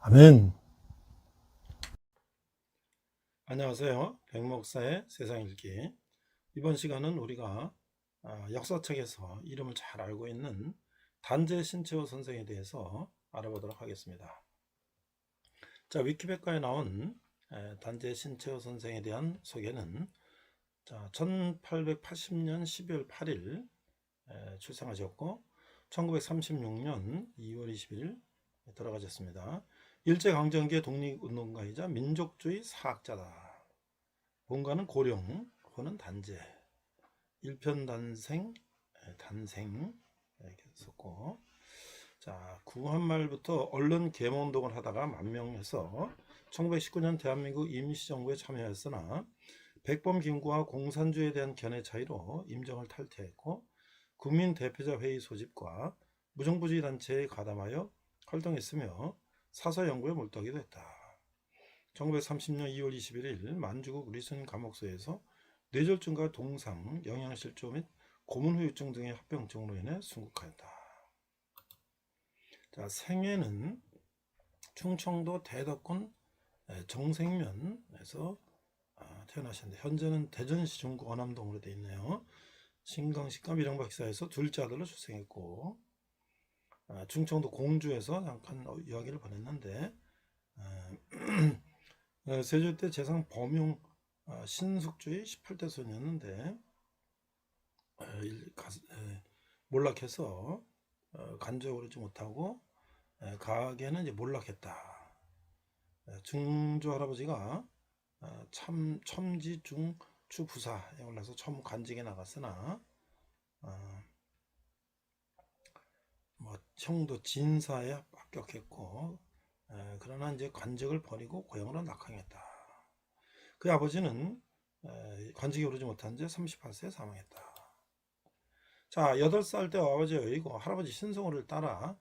아멘. 안녕하세요. 백목사의 세상 읽기. 이번 시간은 우리가 역사책에서 이름을 잘 알고 있는 단재 신채호 선생에 대해서 알아보도록 하겠습니다. 자, 위키백과에 나온 단재 신채호 선생에 대한 소개는 1880년 12월 8일 출생하셨고 1936년 2월 20일 돌아가셨습니다. 일제강점기의 독립운동가이자 민족주의 사학자다. 본가는 고령, 호는 단재, 일편단생, 단생 이렇게 썼고, 자, 구한말부터 언론 계몽운동을 하다가 만명해서 1919년 대한민국 임시정부에 참여했으나 백범 김구와 공산주의에 대한 견해 차이로 임정을 탈퇴했고 국민대표자회의 소집과 무정부주의 단체에 가담하여 활동했으며 사서 연구에 몰두하기도 했다. 1930년 2월 21일 만주국 리슨 감옥소에서 뇌졸중과 동상, 영양실조 및 고문후유증 등의 합병증으로 인해 순국하였다. 자, 생애는 충청도 대덕군 정생면에서 태어나셨는데 현재는 대전시 중구 어남동으로 되어 있네요. 신강식과 밀양박사에서 둘째 아들로 출생했고 충청도 공주에서 잠깐 이야기를 보냈는데 세조 때 재상 범용 신숙주의 18대 손이었는데 몰락해서 간주에 오르지 못하고 가게는 이제 몰락했다. 중조 할아버지가 첨지 중추 부사에 올라서 처음 관직에 나갔으나 형도 진사에 합격했고 그러나 이제 관직을 버리고 고향으로 낙항했다. 그 아버지는 관직에 오르지 못한 채 38세에 사망했다. 자, 8살 때 아버지가 여의고 할아버지 신성호를 따라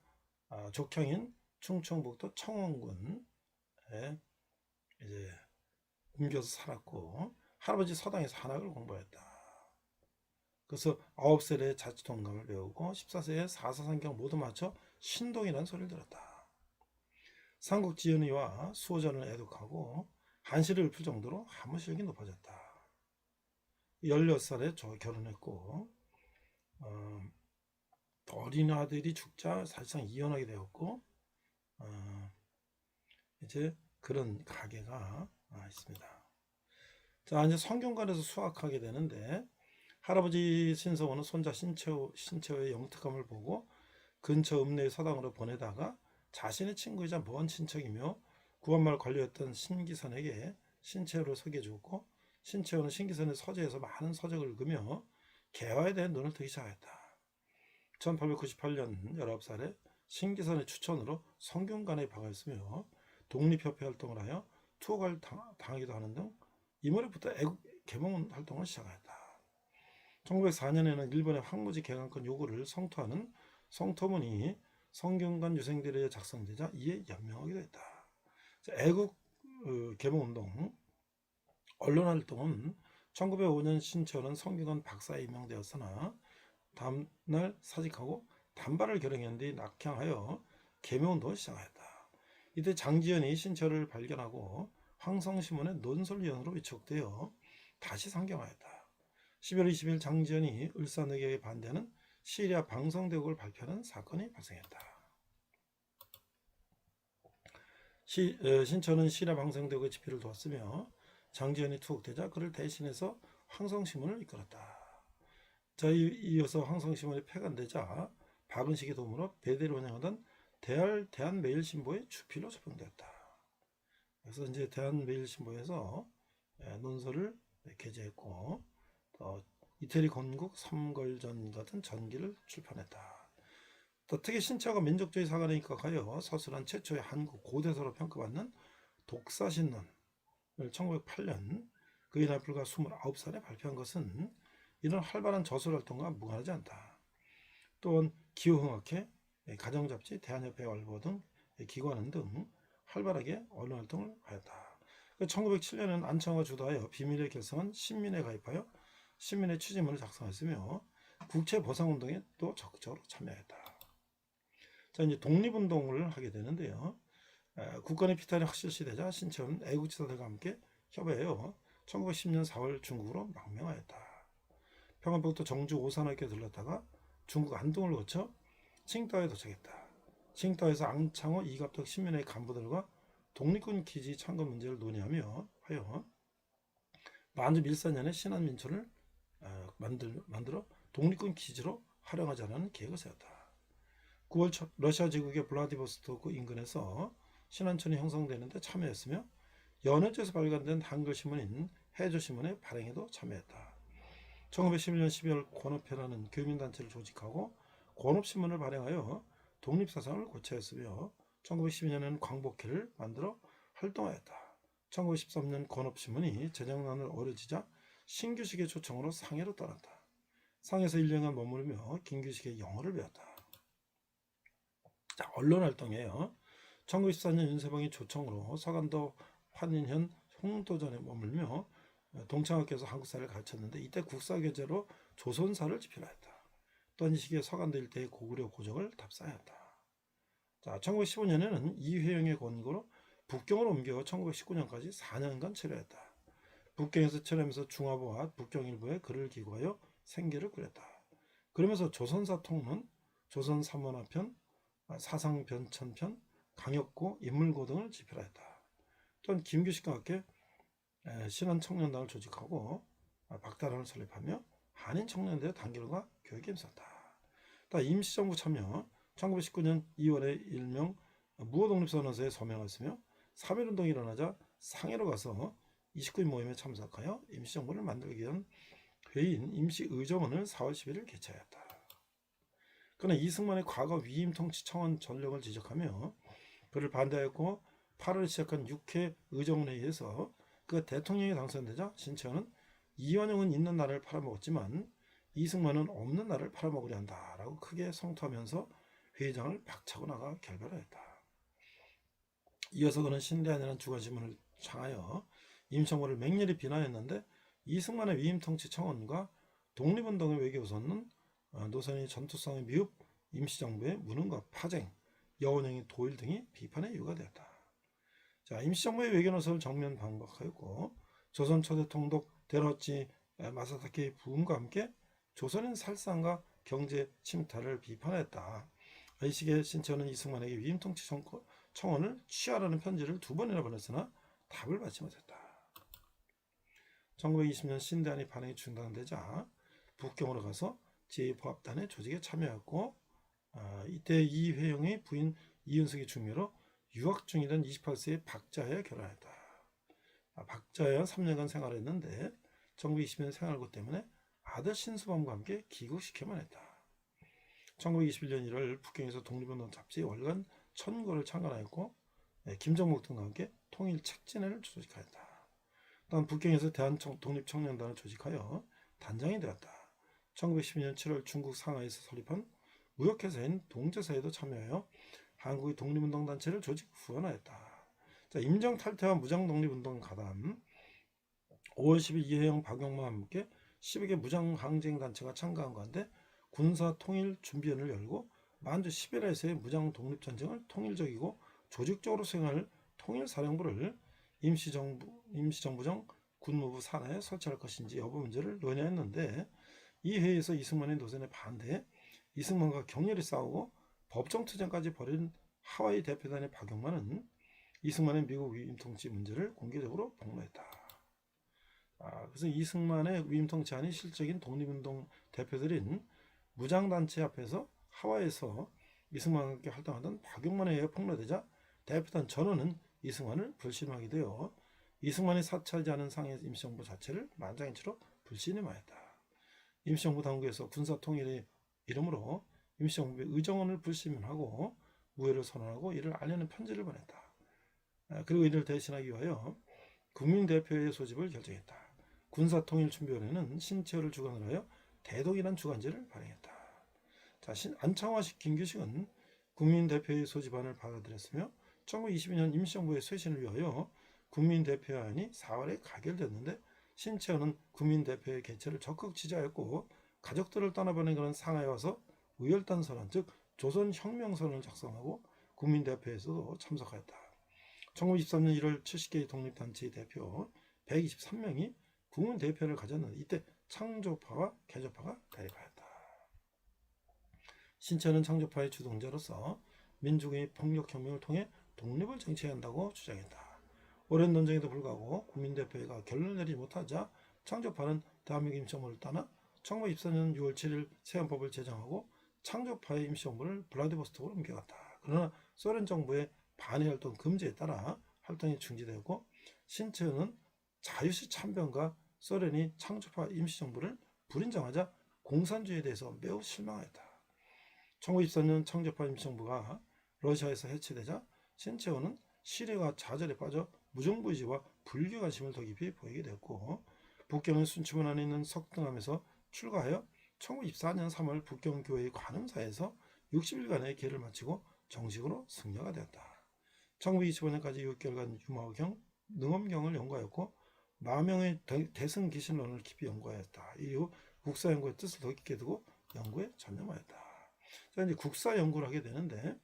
족형인 충청북도 청원군에 이제 옮겨서 살았고 할아버지 서당에서 한학을 공부했다. 그래서 9살에 자치동감을 배우고 14세에 사사상경 모두 맞춰 신동이라는 소리를 들었다. 삼국지연의와 수호전을 애독하고 한시를 읊을 정도로 함무실력이 높아졌다. 16살에 결혼했고 어린 아들이 죽자 사실상 이혼하게 되었고 이제 그런 가계가 있습니다. 자, 이제 성균관에서 수학하게 되는데 할아버지 신성호는 손자 신채호의 영특함을 보고 근처 읍내의 서당으로 보내다가 자신의 친구이자 먼 친척이며 구한마을 관료였던 신기선에게 신채호를 소개해 주었고 신채호는 신기선의 서재에서 많은 서적을 읽으며 개화에 대한 눈을 뜨기 시작했다. 1898년 19살에 신기선의 추천으로 성균관에 입학하였으며 독립협회 활동을 하여 투옥을 당하기도 하는 등 이모리부터 애국 개몽 활동을 시작하였다. 1904년에는 일본의 황무지 개강권 요구를 성토하는 성토문이 성균관 유생들에 작성되자 이에 연명하기도 했다. 애국 개몽운동 언론활동은 1905년 신채호는 성균관 박사에 임명되었으나 다음날 사직하고 단발을 결행한 뒤 낙향하여 개명운동을 시작하였다. 이때 장지연이 신채호를 발견하고 황성신문의 논설위원으로 위촉되어 다시 상경하였다. 12월 20일 장지연이 을사늑약에 반대하는 시리아 방성대국을 발표하는 사건이 발생했다. 신철은 시리아 방성대국의 집회를 도왔으며 장지연이 투옥되자 그를 대신해서 황성신문을 이끌었다. 자, 이어서 황성신문이 폐간되자 박은식의 도움으로 배대를 운영하던 대한매일신보의 주필로 초빙되었다. 그래서 이제 대한매일신보에서 논설을 게재했고 이태리 건국 삼걸전 같은 전기를 출판했다. 또 특히 신채호가 민족주의 사관에 입각하여 서술한 최초의 한국 고대서로 평가받는 독사신론을 1908년 그의 나이 불과 29살에 발표한 것은 이런 활발한 저술활동과 무관하지 않다. 또한 기후흥학회, 가정잡지, 대한협회 월보 등 기관은 등 활발하게 언론활동을 하였다. 1907년에는 안창호가 주도하여 비밀에 결성한 신민에 가입하여 신민의 추진문을 작성했으며 국채보상운동에 또 적극적으로 참여했다. 자, 이제 독립운동을 하게 되는데요. 국간의 피탈이 확실시되자 신채호는 애국지사들과 함께 협의하여 1910년 4월 중국으로 망명하였다. 평안북도 정주 오산학교에 들렀다가 중국 안동을 거쳐 칭다오에 도착했다. 칭다오에서 앙창호, 이갑덕, 신민의 간부들과 독립군 기지 창건 문제를 논의하며 하여 만주 밀사년에 신안민초를 만들어 독립군 기지로 활용하자는 계획을 세웠다. 9월 초 러시아 제국의 블라디보스토크 인근에서 신안촌이 형성되는데 참여했으며 연해주에서 발간된 한글 신문인 해조신문의 발행에도 참여했다. 1911년 12월 권업회라는 교민단체를 조직하고 권업신문을 발행하여 독립사상을 고취했으며 1912년에는 광복회를 만들어 활동하였다. 1913년 권업신문이 재정난을 어려지자 신규식의 초청으로 상해로 떠난다. 상해에서 1년간 머무르며 김규식의 영어를 배웠다. 자, 언론활동이에요. 1914년 윤세봉의 초청으로 서간도 환인현 홍도전에 머물며 동창학교에서 한국사를 가르쳤는데 이때 국사교재로 조선사를 집필하였다. 또한 이 시기에 서간도 일대의 고구려 고적을 답사하였다. 자, 1915년에는 이회영의 권고로 북경을 옮겨 1919년까지 4년간 체류했다. 북경에서 체류하면서 중화부와 북경 일부에 글을 기고하여 생계를 꾸렸다. 그러면서 조선사 통론, 조선삼원화편, 사상변천편, 강역고, 인물고 등을 집필하였다. 또한 김규식과 함께 신한청년단을 조직하고 박다란을 설립하며 한인청년대의 단결과 교육에 힘썼다. 임시정부 참여 1919년 2월에 일명 무호독립선언서에 서명했으며 3.1운동이 일어나자 상해로 가서 29인 모임에 참석하여 임시정부를 만들기 위한 회의인 임시의정원을 4월 11일 개최하였다. 그러나 이승만의 과거 위임 통치 청원 전력을 지적하며 그를 반대하였고 8월에 시작한 6회 의정회의에서 그가 대통령이 당선되자 신채호는 이완용은 있는 나라를 팔아먹었지만 이승만은 없는 나라를 팔아먹으려 한다라고 크게 성토하면서 회의장을 박차고 나가 결별하였다. 이어서 그는 신대한이라는 주간신문을 창하여 임시정부를 맹렬히 비난했는데 이승만의 위임 통치 청원과 독립운동의 외교우선은 노선의 전투성에 미흡 임시정부의 무능과 파쟁, 여원형의 도일 등이 비판의 이유가 되었다. 자, 임시정부의 외교노선을 정면 반박하였고 조선 초대 통독 데라우치 마사사키 부흥과 함께 조선인 살상과 경제 침탈을 비판했다. 이 시기에 신채호는 이승만에게 위임 통치 청원을 취하라는 편지를 2번이나 보냈으나 답을 받지 못했다. 1920년 신대한이 반응이 중단되자 북경으로 가서 제2보합단의 조직에 참여했고 이때 이회영의 부인 이윤숙의 중매로 유학 중이던 28세의 박자혜와 결혼했다. 박자혜와 3년간 생활했는데 1920년 생활고 때문에 아들 신수범과 함께 귀국시켜만 했다. 1921년 1월 북경에서 독립운동 잡지 월간 천고를 창간하였고 김정목 등과 함께 통일 책진회를 조직하였다. 또한 북경에서 대한독립청년단을 조직하여 단장이 되었다. 1912년 7월 중국 상하이에서 설립한 무역회사인 동제사에도 참여하여 한국의 독립운동단체를 조직 후원하였다. 자, 임정탈퇴와 무장독립운동 가담 5월 10일 이혜영, 박용만과 함께 12개 무장항쟁단체가 참가한 가운데 군사통일준비위원회를 열고 만주 시베리아에서의 무장독립전쟁을 통일적이고 조직적으로 수행할 통일사령부를 임시정부정 군무부 산하에 설치할 것인지 여부 문제를 논의했는데 이 회의에서 이승만의 노선에 반대해 이승만과 격렬히 싸우고 법정투쟁까지 벌인 하와이 대표단의 박용만은 이승만의 미국 위임 통치 문제를 공개적으로 폭로했다. 그래서 이승만의 위임 통치안이 실적인 독립운동 대표들인 무장단체 앞에서 하와이에서 이승만과 함께 활동하던 박용만에 의해 폭로되자 대표단 전원은 이승만을 불신하게 되어 이승만이 사찰하지 않은 상해 임시정부 자체를 만장일치로 불신임하였다. 임시정부 당국에서 군사통일의 이름으로 임시정부의 의정원을 불신하고 무효를 선언하고 이를 알리는 편지를 보냈다. 그리고 이를 대신하기 위하여 국민대표회의 소집을 결정했다. 군사통일준비위원회는 신채호를 주관을 하여 대동이라는 주간지를 발행했다. 자, 안창호와 김규식은 국민대표회의 소집안을 받아들였으며 1922년 임시정부의 쇄신을 위하여 국민대표안이 4월에 가결됐는데 신채호는 국민대표회 개최를 적극 지지하였고 가족들을 떠나보낸 그런 상하에 와서 의열단 선언 즉 조선혁명선언을 작성하고 국민대표에서도 참석하였다. 1923년 1월 70개의 독립단체의 대표 123명이 국민대표를 가졌는데 이때 창조파와 개조파가 대립하였다. 신체는 창조파의 주동자로서 민주주의 폭력혁명을 통해 독립을 쟁취해야 한다고 주장했다. 오랜 논쟁에도 불구하고 국민대표회가 결론을 내리지 못하자 창조파는 대한민국 임시정부를 떠나 1924년 6월 7일 새헌법을 제정하고 창조파의 임시정부를 블라디보스톡으로 옮겨갔다. 그러나 소련 정부의 반일 활동 금지에 따라 활동이 중지되었고 신체는 자유시 참변과 소련이 창조파 임시정부를 불인정하자 공산주의에 대해서 매우 실망했다. 1924년 창조파 임시정부가 러시아에서 해체되자 신체호는 시리가 좌절에 빠져 무정부의지와 불교관심을 더 깊이 보이게 되었고 북경의 순치문 안에 있는 석등함에서 출가하여 1924년 3월 북경교회의 관음사에서 60일간의 계를 마치고 정식으로 승려가 되었다. 1925년까지 6개월간 유마경, 능엄경을 연구하였고 마명의 대승기신론을 깊이 연구하였다. 이후 국사연구의 뜻을 더 깊게 두고 연구에 전념하였다. 자, 이제 국사연구를 하게 되는데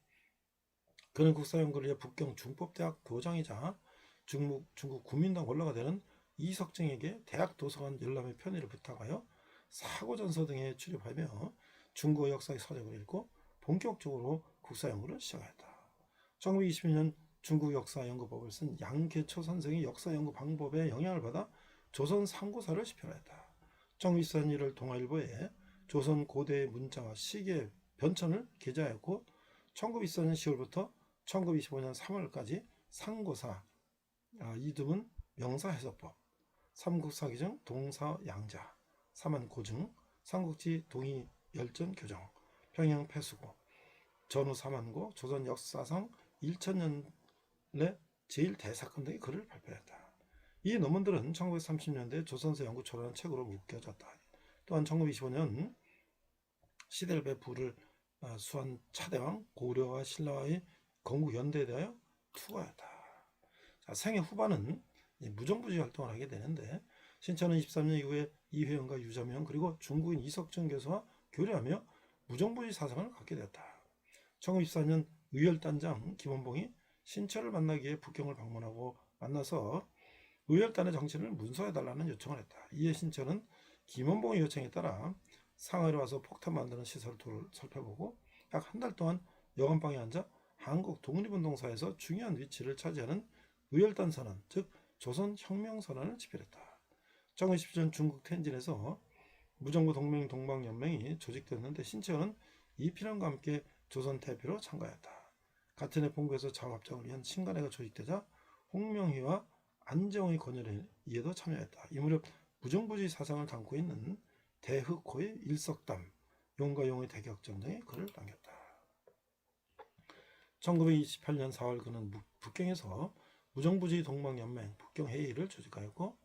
그는 국사연구를 위해 북경 중법대학 교장이자 중국 국민당 원로가 되는 이석증에게 대학 도서관 열람의 편의를 부탁하여 사고전서 등에 출입하며 중국어 역사의 서적을 읽고 본격적으로 국사연구를 시작하였다. 1920년 중국 역사연구법을 쓴 양계초 선생의 역사연구 방법에 영향을 받아 조선 상고사를 집필하였다. 1924년 1월 동아일보에 조선 고대의 문자와 시계 변천을 게재하였고 1924년 10월부터 1925년 3월까지 상고사, 이듬은 명사해석법, 삼국사기정 동사양자, 사만고증, 삼국지 동의열전 교정, 평양패수고, 전후 사만고, 조선 역사상 1000년의 제1대사건 등의 글을 발표했다. 이 논문들은 1930년대 조선서 연구초라는 책으로 묶여졌다. 또한 1925년 시대를 부를 수한 차대왕 고려와 신라와의 건국 연대에 대하여 투과했다. 자, 생애 후반은 무정부주의 활동을 하게 되는데 신천은 23년 이후에 이회영과 유자명 그리고 중국인 이석정 교수와 교류하며 무정부주의 사상을 갖게 되었다. 1924년 의열단장 김원봉이 신철을 만나기 위해 북경을 방문하고 만나서 의열단의 정신을 문서해달라는 요청을 했다. 이에 신철은 김원봉의 요청에 따라 상하이로 와서 폭탄 만드는 시설을 살펴보고 약 한 달 동안 여관방에 앉아 한국 독립운동사에서 중요한 위치를 차지하는 의열단 선언, 즉 조선혁명선언을 집필했다. 1917년 중국 텐진에서 무정부 동맹 동방연맹이 조직되었는데 신채호는 이필영과 함께 조선 대표로 참가했다. 같은 해 본국에서 자원합작을 위한 신간회가 조직되자 홍명희와 안정의 건열에 이에도 참여했다. 이 무렵 무정부주의 사상을 담고 있는 대흑호의 일석담, 용과 용의 대격전 등의 글을 남겼다. 1928년 4월 그는 북경에서 무정부주의 동방연맹 북경회의를 조직하였고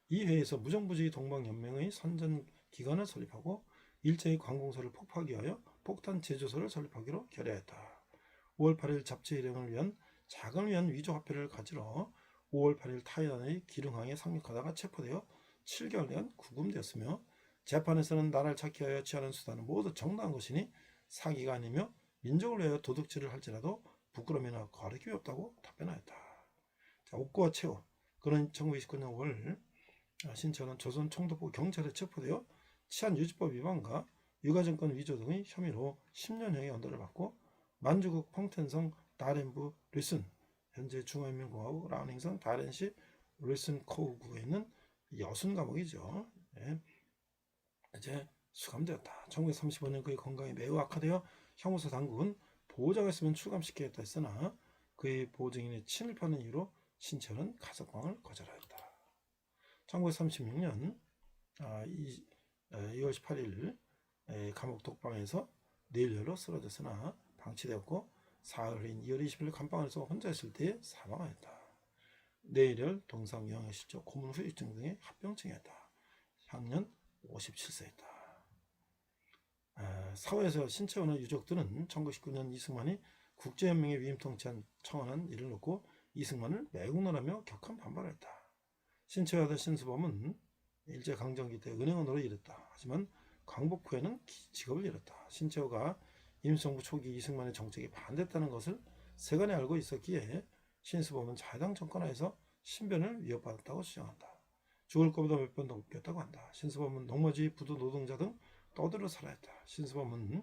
이 회의에서 무정부주의 동방연맹의 선전기관을 설립하고 일제의 관공서를 폭파하기 위하여 폭탄 제조소를 설립하기로 결의했다. 5월 8일 잡지 일행을 위한 자금을 위한 위조화폐를 가지러 5월 8일 타이완의 기릉항에 상륙하다가 체포되어 7개월간 구금되었으며 재판에서는 나라를 찾기 위하여 취하는 수단은 모두 정당한 것이니 사기가 아니며 민족을 위하여 도둑질을 할지라도 부끄러움이나 거리낌이 없다고 답변하였다. 자, 옥고와 최후 그는 1929년 5월 신천은 조선 총독부 경찰에 체포되어 치안유지법 위반과 유가증권 위조 등의 혐의로 10년형의 언도를 받고 만주국 펑텐성 다렌부 르슨 현재 중화인민공화국 라오닝성 다렌시 르슨코우구에 있는 여순 감옥이죠. 예. 이제 수감되었다. 1935년 그의 건강이 매우 악화되어 형무소 당국은 보호자가 있으면 출감시키겠다 했으나 그의 보호증인의 친일파는 이유로 신철은 가석방을 거절하였다. 1936년 2월 18일 감옥 독방에서 뇌혈로 쓰러졌으나 방치되었고 사흘인 2월 20일 감방에서 혼자 있을 때에 사망하였다. 뇌혈, 동상영양실조, 고문후유증 등의 합병증이었다. 향년 57세였다. 사회에서 신채원의 유족들은 1919년 이승만이 국제연맹에 위임 통치한 청원한 일을 놓고 이승만을 매국노라며 격한 반발을 했다. 신채와 아들 신수범은 일제강점기 때 은행원으로 일했다. 하지만 광복 후에는 직업을 잃었다. 신채호가 임시정부 초기 이승만의 정책에 반대했다는 것을 세간에 알고 있었기에 신수범은 자유당 정권하에서 신변을 위협받았다고 주장한다. 죽을 것보다 몇 번 더 웃겼다고 한다. 신수범은 농모지, 부도 노동자 등 떠들어 살아했다. 신수범은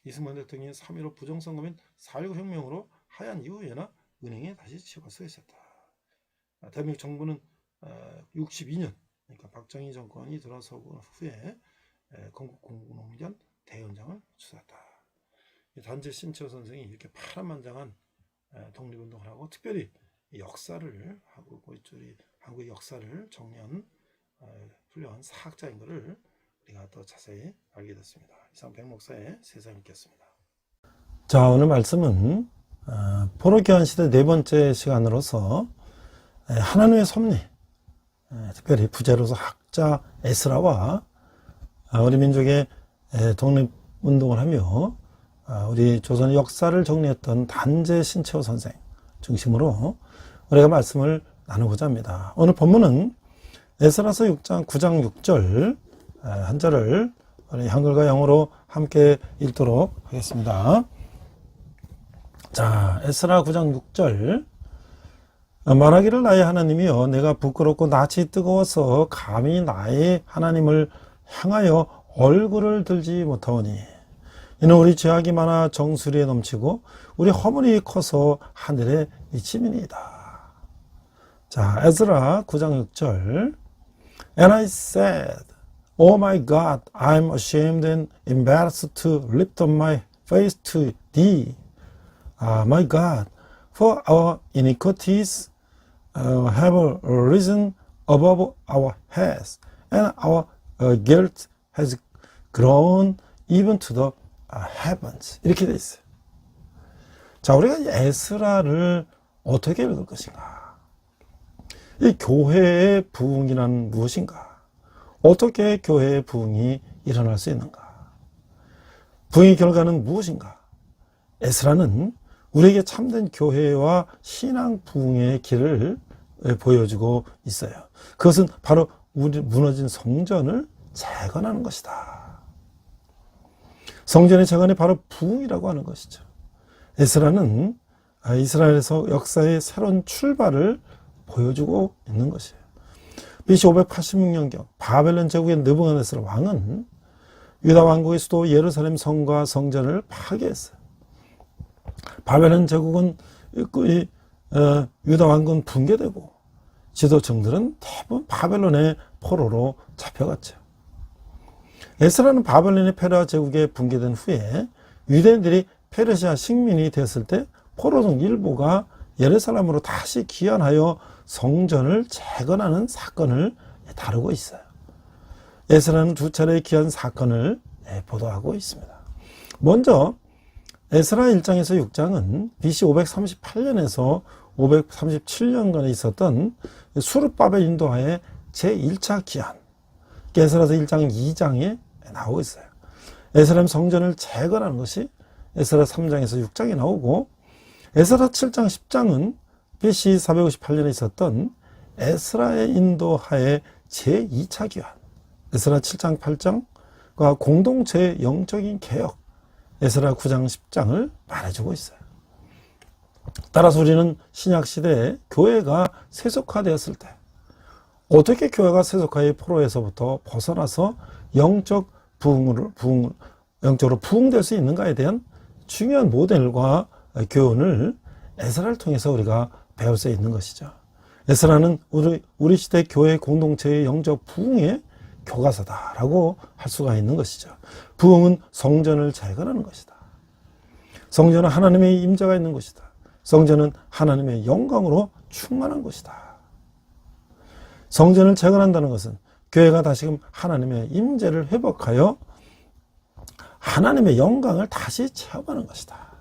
이승만 대통령이 3.15 부정선거 및 4.19 혁명으로 하얀 이후에나 은행에 다시 취업할 수가 있었다. 대한민국 정부는 62년, 그러니까 박정희 정권이 들어서고 후에 건국공농전 대연장을 추진했다. 단재 신채호 선생이 이렇게 파란만장한 독립운동을 하고 특별히 역사를 하고 한국의 역사를 정리한 훌륭한 사학자인 것을 우리가 더 자세히 알게 됐습니다. 이상 백목사의 세상을 읽겠습니다. 자, 오늘 말씀은 포로교환 시대 네 번째 시간으로서 하나님의 섭리, 특별히 부제로서 학자 에스라와 우리 민족의 독립운동을 하며 우리 조선의 역사를 정리했던 단재 신채호 선생 중심으로 우리가 말씀을 나누고자 합니다. 오늘 본문은 에스라서 6장 9장 6절 한 절을 우리 한글과 영어로 함께 읽도록 하겠습니다. 자, 에스라 9장 6절. 말하기를 나의 하나님이여 내가 부끄럽고 낯이 뜨거워서 감히 나의 하나님을 향하여 얼굴을 들지 못하오니 이는 우리 죄악이 많아 정수리에 넘치고 우리 허물이 커서 하늘에 미침이니이다. 자, 에스라 9장 6절. And I said, Oh my God, I'm ashamed and embarrassed to lift up my face to thee. My God, for our iniquities have risen above our heads, and our guilt has grown even to the heavens. 이렇게 돼 있어요. 자, 우리가 에스라를 어떻게 읽을 것인가? 이 교회의 부흥이란 무엇인가? 어떻게 교회의 부흥이 일어날 수 있는가? 부흥의 결과는 무엇인가? 에스라는 우리에게 참된 교회와 신앙 부흥의 길을 보여주고 있어요. 그것은 바로 우리 무너진 성전을 재건하는 것이다. 성전의 재건이 바로 부흥이라고 하는 것이죠. 에스라는 이스라엘에서 역사의 새로운 출발을 보여주고 있는 것이에요. BC 586년경 바벨론 제국의 느부갓네살 왕은 유다 왕국의 수도 예루살렘 성과 성전을 파괴했어요. 바벨론 제국은 유다 왕국은 붕괴되고 지도층들은 대부분 바벨론의 포로로 잡혀갔죠. 에스라는 바벨론의 페르시아 제국에 붕괴된 후에 유대인들이 페르시아 식민이 됐을 때 포로 중 일부가 예루살렘으로 다시 귀환하여 성전을 재건하는 사건을 다루고 있어요. 에스라는 두 차례의 귀환 사건을 보도하고 있습니다. 먼저 에스라 1장에서 6장은 BC 538년에서 537년간에 있었던 수르바벨 인도하의 제1차 귀환, 에스라서 1장 2장에 나오고 있어요. 에스라임 성전을 재건하는 것이 에스라 3장에서 6장에 나오고, 에스라 7장 10장은 BC 458년에 있었던 에스라의 인도하의 제2차 귀환, 에스라 7장 8장과 공동체의 영적인 개혁, 에스라 9장 10장을 말해주고 있어요. 따라서 우리는 신약시대에 교회가 세속화되었을 때 어떻게 교회가 세속화의 포로에서부터 벗어나서 영적으로 부흥될 수 있는가에 대한 중요한 모델과 교훈을 에스라를 통해서 우리가 배울 수 있는 것이죠. 에스라는 우리 시대 교회 공동체의 영적 부흥의 교과서다라고 할 수가 있는 것이죠. 부흥은 성전을 재건하는 것이다. 성전은 하나님의 임재가 있는 것이다. 성전은 하나님의 영광으로 충만한 것이다. 성전을 재건한다는 것은 교회가 다시금 하나님의 임재를 회복하여 하나님의 영광을 다시 체험하는 것이다.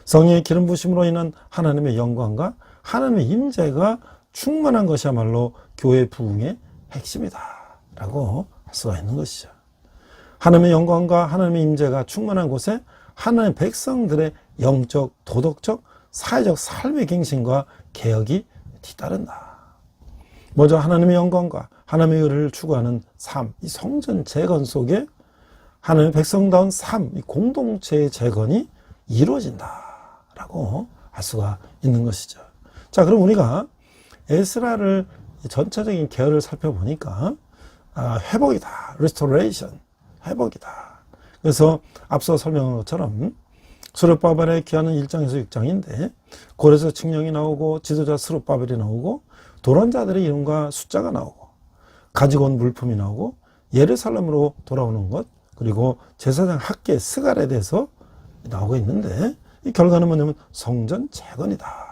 성령의 기름 부심으로 인한 하나님의 영광과 하나님의 임재가 충만한 것이야말로 교회 부흥의 핵심이다 라고 할 수가 있는 것이죠. 하나님의 영광과 하나님의 임재가 충만한 곳에 하나님의 백성들의 영적, 도덕적, 사회적 삶의 갱신과 개혁이 뒤따른다. 먼저 하나님의 영광과 하나님의 의를 추구하는 삶, 이 성전 재건 속에 하나님의 백성다운 삶, 이 공동체의 재건이 이루어진다라고 할 수가 있는 것이죠. 자, 그럼 우리가 에스라를 전체적인 계열을 살펴보니까 회복이다. restoration. 회복이다. 그래서 앞서 설명한 것처럼 스룹바벨의 기한은 1장에서 6장인데 고레스 칙령이 나오고 지도자 스룹바벨이 나오고 도론자들의 이름과 숫자가 나오고 가지고 온 물품이 나오고 예루살렘으로 돌아오는 것 그리고 제사장 학계 스갈에 대해서 나오고 있는데 이 결과는 뭐냐면 성전 재건이다.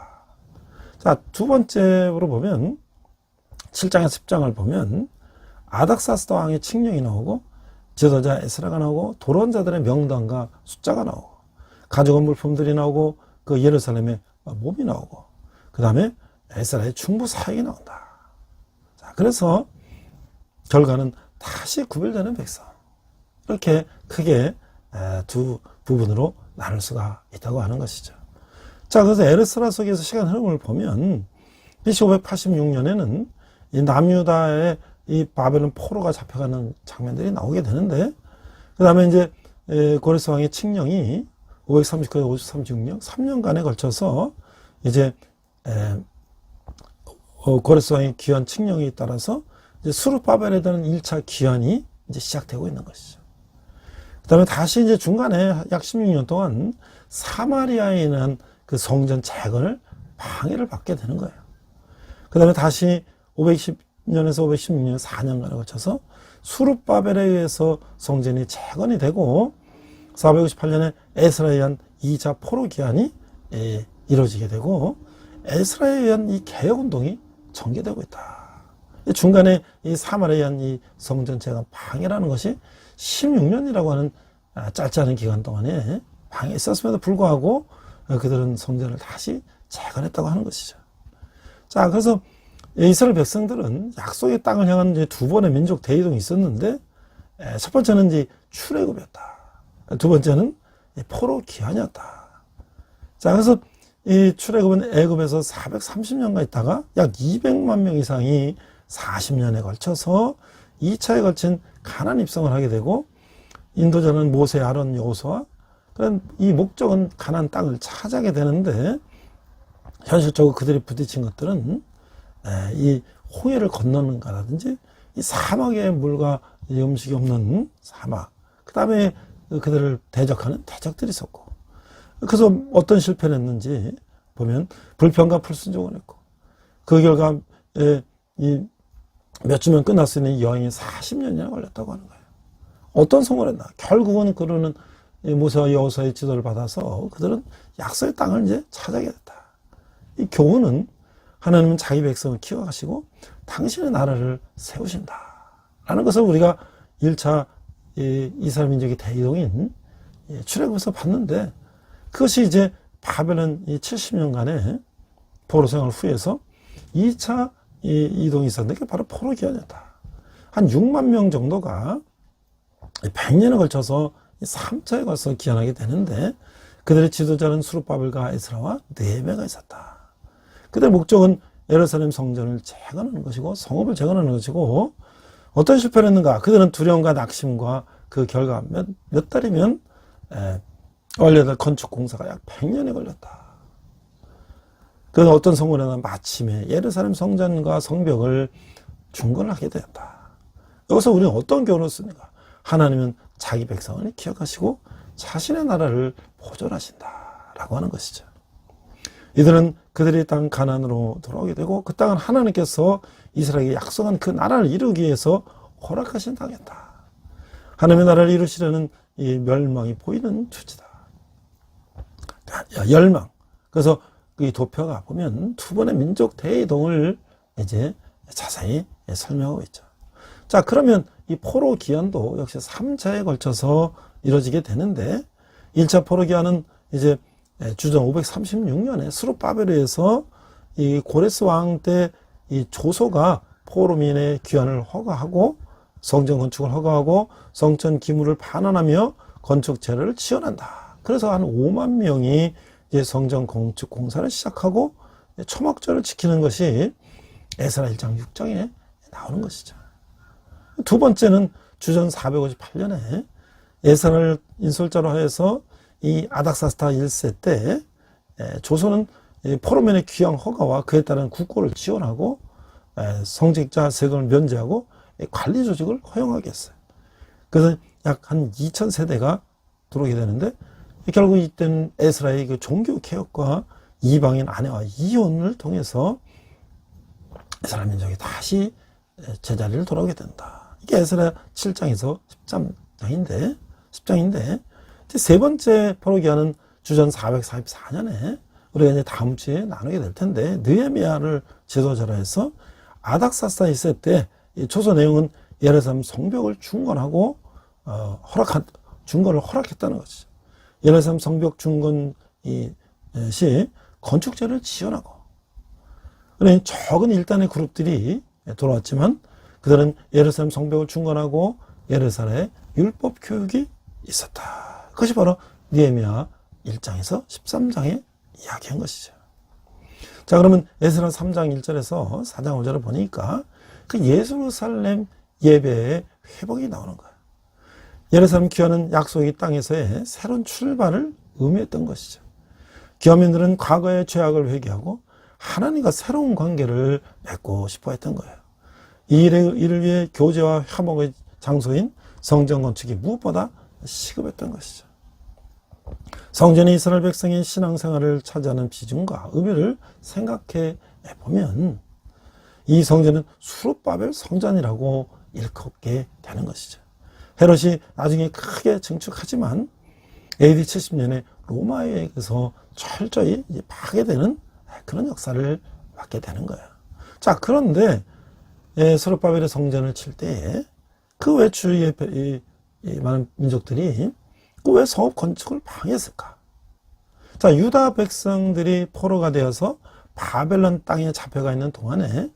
자, 두 번째로 보면 7장에서 10장을 보면 아닥사스다 왕의 칙령이 나오고 지도자 에스라가 나오고 도론자들의 명단과 숫자가 나오고 가져온 물품들이 나오고 그 예루살렘의 몸이 나오고 그 다음에 에스라의 충부 사역이 나온다. 자, 그래서 결과는 다시 구별되는 백성. 이렇게 크게 두 부분으로 나눌 수가 있다고 하는 것이죠. 자, 그래서 에스라 속에서 시간 흐름을 보면 BC 586년에는 이 남유다의 이 바벨론 포로가 잡혀가는 장면들이 나오게 되는데 그 다음에 이제 고레스 왕의 칙령이 539년, 536년 3년간에 걸쳐서 이제 고레스 왕의 귀환 칙령에 따라서 이제 스룹바벨에 대한 1차 귀환이 이제 시작되고 있는 것이죠. 그 다음에 다시 이제 중간에 약 16년 동안 사마리아에 있는 그 성전 재건을 방해를 받게 되는 거예요. 그 다음에 다시 510년에서 516년 4년간에 걸쳐서 스룹바벨에 의해서 성전이 재건이 되고 458년에 에스라에 의한 2차 포로 기한이 이루어지게 되고 에스라에 의한 이 개혁운동이 전개되고 있다. 중간에 이 사마리아에 의한 이 성전 재건 방해라는 것이 16년이라고 하는 짧지 않은 기간 동안에 방해했었음에도 불구하고 그들은 성전을 다시 재건했다고 하는 것이죠. 자, 그래서 이스라엘 백성들은 약속의 땅을 향한 이제 두 번의 민족 대이동이 있었는데 첫 번째는 이제 출애굽이었다. 두 번째는 포로 기한이었다. 자, 그래서 이 출애굽은 애굽에서 430년간 있다가 약 200만 명 이상이 40년에 걸쳐서 2차에 걸친 가나안 입성을 하게 되고 인도자는 모세, 아론, 여호수아 그런 이 목적은 가나안 땅을 차지하게 되는데 현실적으로 그들이 부딪힌 것들은 이 홍해를 건너는 거라든지 이 사막의 물과 음식이 없는 사막 그 다음에 그들을 대적하는 대적들이 있었고 그래서 어떤 실패를 했는지 보면 불평과 불순종을 했고 그 결과 이 몇 주면 끝날 수 있는 여행이 40년이나 걸렸다고 하는 거예요. 어떤 성공을 했나? 결국은 그러는 모세와 여호수아의 지도를 받아서 그들은 약속의 땅을 이제 차지하게 됐다. 이 교훈은 하나님은 자기 백성을 키워가시고 당신의 나라를 세우신다. 라는 것을 우리가 1차 이스라엘 민족의 대이동인 출애굽에서 봤는데 그것이 이제 바벨론 70년간의 포로 생활 후에서 2차 이동이 있었는데 그게 바로 포로 기한이었다. 한 6만 명 정도가 100년에 걸쳐서 3차에 걸쳐 기한하게 되는데 그들의 지도자는 스룹바벨과 에스라와 4명이 있었다. 그들의 목적은 예루살렘 성전을 재건하는 것이고 성읍을 재건하는 것이고 어떤 실패를 했는가? 그들은 두려움과 낙심과 그 결과 몇 달이면 완료될 건축 공사가 약 100년이 걸렸다. 그는 어떤 성공을 했나? 마침에 예루살렘 성전과 성벽을 중건하게 되었다. 여기서 우리는 어떤 교훈을 씁니까? 하나님은 자기 백성을 기억하시고 자신의 나라를 보존하신다라고 하는 것이죠. 이들은 그들의 땅 가나안으로 돌아오게 되고 그 땅은 하나님께서 이스라엘에게 약속한 그 나라를 이루기 위해서 허락하신 땅이었다. 하나님의 나라를 이루시려는 이 멸망이 보이는 처지다. 멸망. 그래서 이 도표가 보면 두 번의 민족 대이동을 이제 자세히 설명하고 있죠. 자, 그러면 이 포로 기한도 역시 3차에 걸쳐서 이루어지게 되는데 1차 포로 기한은 이제 주전 536년에 스룹바벨에서 이 고레스 왕 때 이 조소가 포로민의 귀환을 허가하고 성전 건축을 허가하고 성전 기물을 반환하며 건축 재료를 지원한다. 그래서 한 5만 명이 이제 성전 건축 공사를 시작하고 초막절을 지키는 것이 에스라 1장 6장에 나오는 것이죠. 두 번째는 주전 458년에 에스라를 인솔자로 하여서 이 아닥사스다 1세 때 조선은 포로면의 귀양 허가와 그에 따른 국고를 지원하고 성직자 세금을 면제하고 관리 조직을 허용하게 했어요. 그래서 약 한 2000세대가 들어오게 되는데 결국 이때는 에스라의 그 종교 개혁과 이방인 아내와 이혼을 통해서 에스라 민족이 다시 제자리를 돌아오게 된다. 이게 에스라 7장에서 10장인데 세 번째 포로기한은 주전 444년에 우리가 이제 다음 주에 나누게 될 텐데 느헤미야를 지도자로 해서 아닥사스다 1세 때 초소 내용은 예루살렘 성벽을 중건하고 중건을 허락했다는 것이죠. 예루살렘 성벽 중건 시 건축재를 지원하고 그러니 적은 일단의 그룹들이 돌아왔지만 그들은 예루살렘 성벽을 중건하고 예루살렘의 율법 교육이 있었다. 그것이 바로 느헤미야 1장에서 13장에 이야기한 것이죠. 자, 그러면 에스라 3장 1절에서 4장 5절을 보니까 그 예루살렘 예배의 회복이 나오는 거예요. 예루살렘 귀환은 약속의 땅에서의 새로운 출발을 의미했던 것이죠. 귀환민들은 과거의 죄악을 회개하고 하나님과 새로운 관계를 맺고 싶어 했던 거예요. 이를 위해 교제와 화목의 장소인 성전 건축이 무엇보다 시급했던 것이죠. 성전이 이스라엘 백성의 신앙생활을 차지하는 비중과 의미를 생각해 보면 이 성전은 수룹바벨 성전이라고 일컫게 되는 것이죠. 헤롯이 나중에 크게 증축하지만 AD 70년에 로마에 의해서 철저히 파괴되는 그런 역사를 맡게 되는 거예요. 자, 그런데 수룹바벨의 성전을 칠 때에 그 외 주위의 많은 민족들이 그 왜 성읍 건축을 방해했을까? 자, 유다 백성들이 포로가 되어서 바벨론 땅에 잡혀가 있는 동안에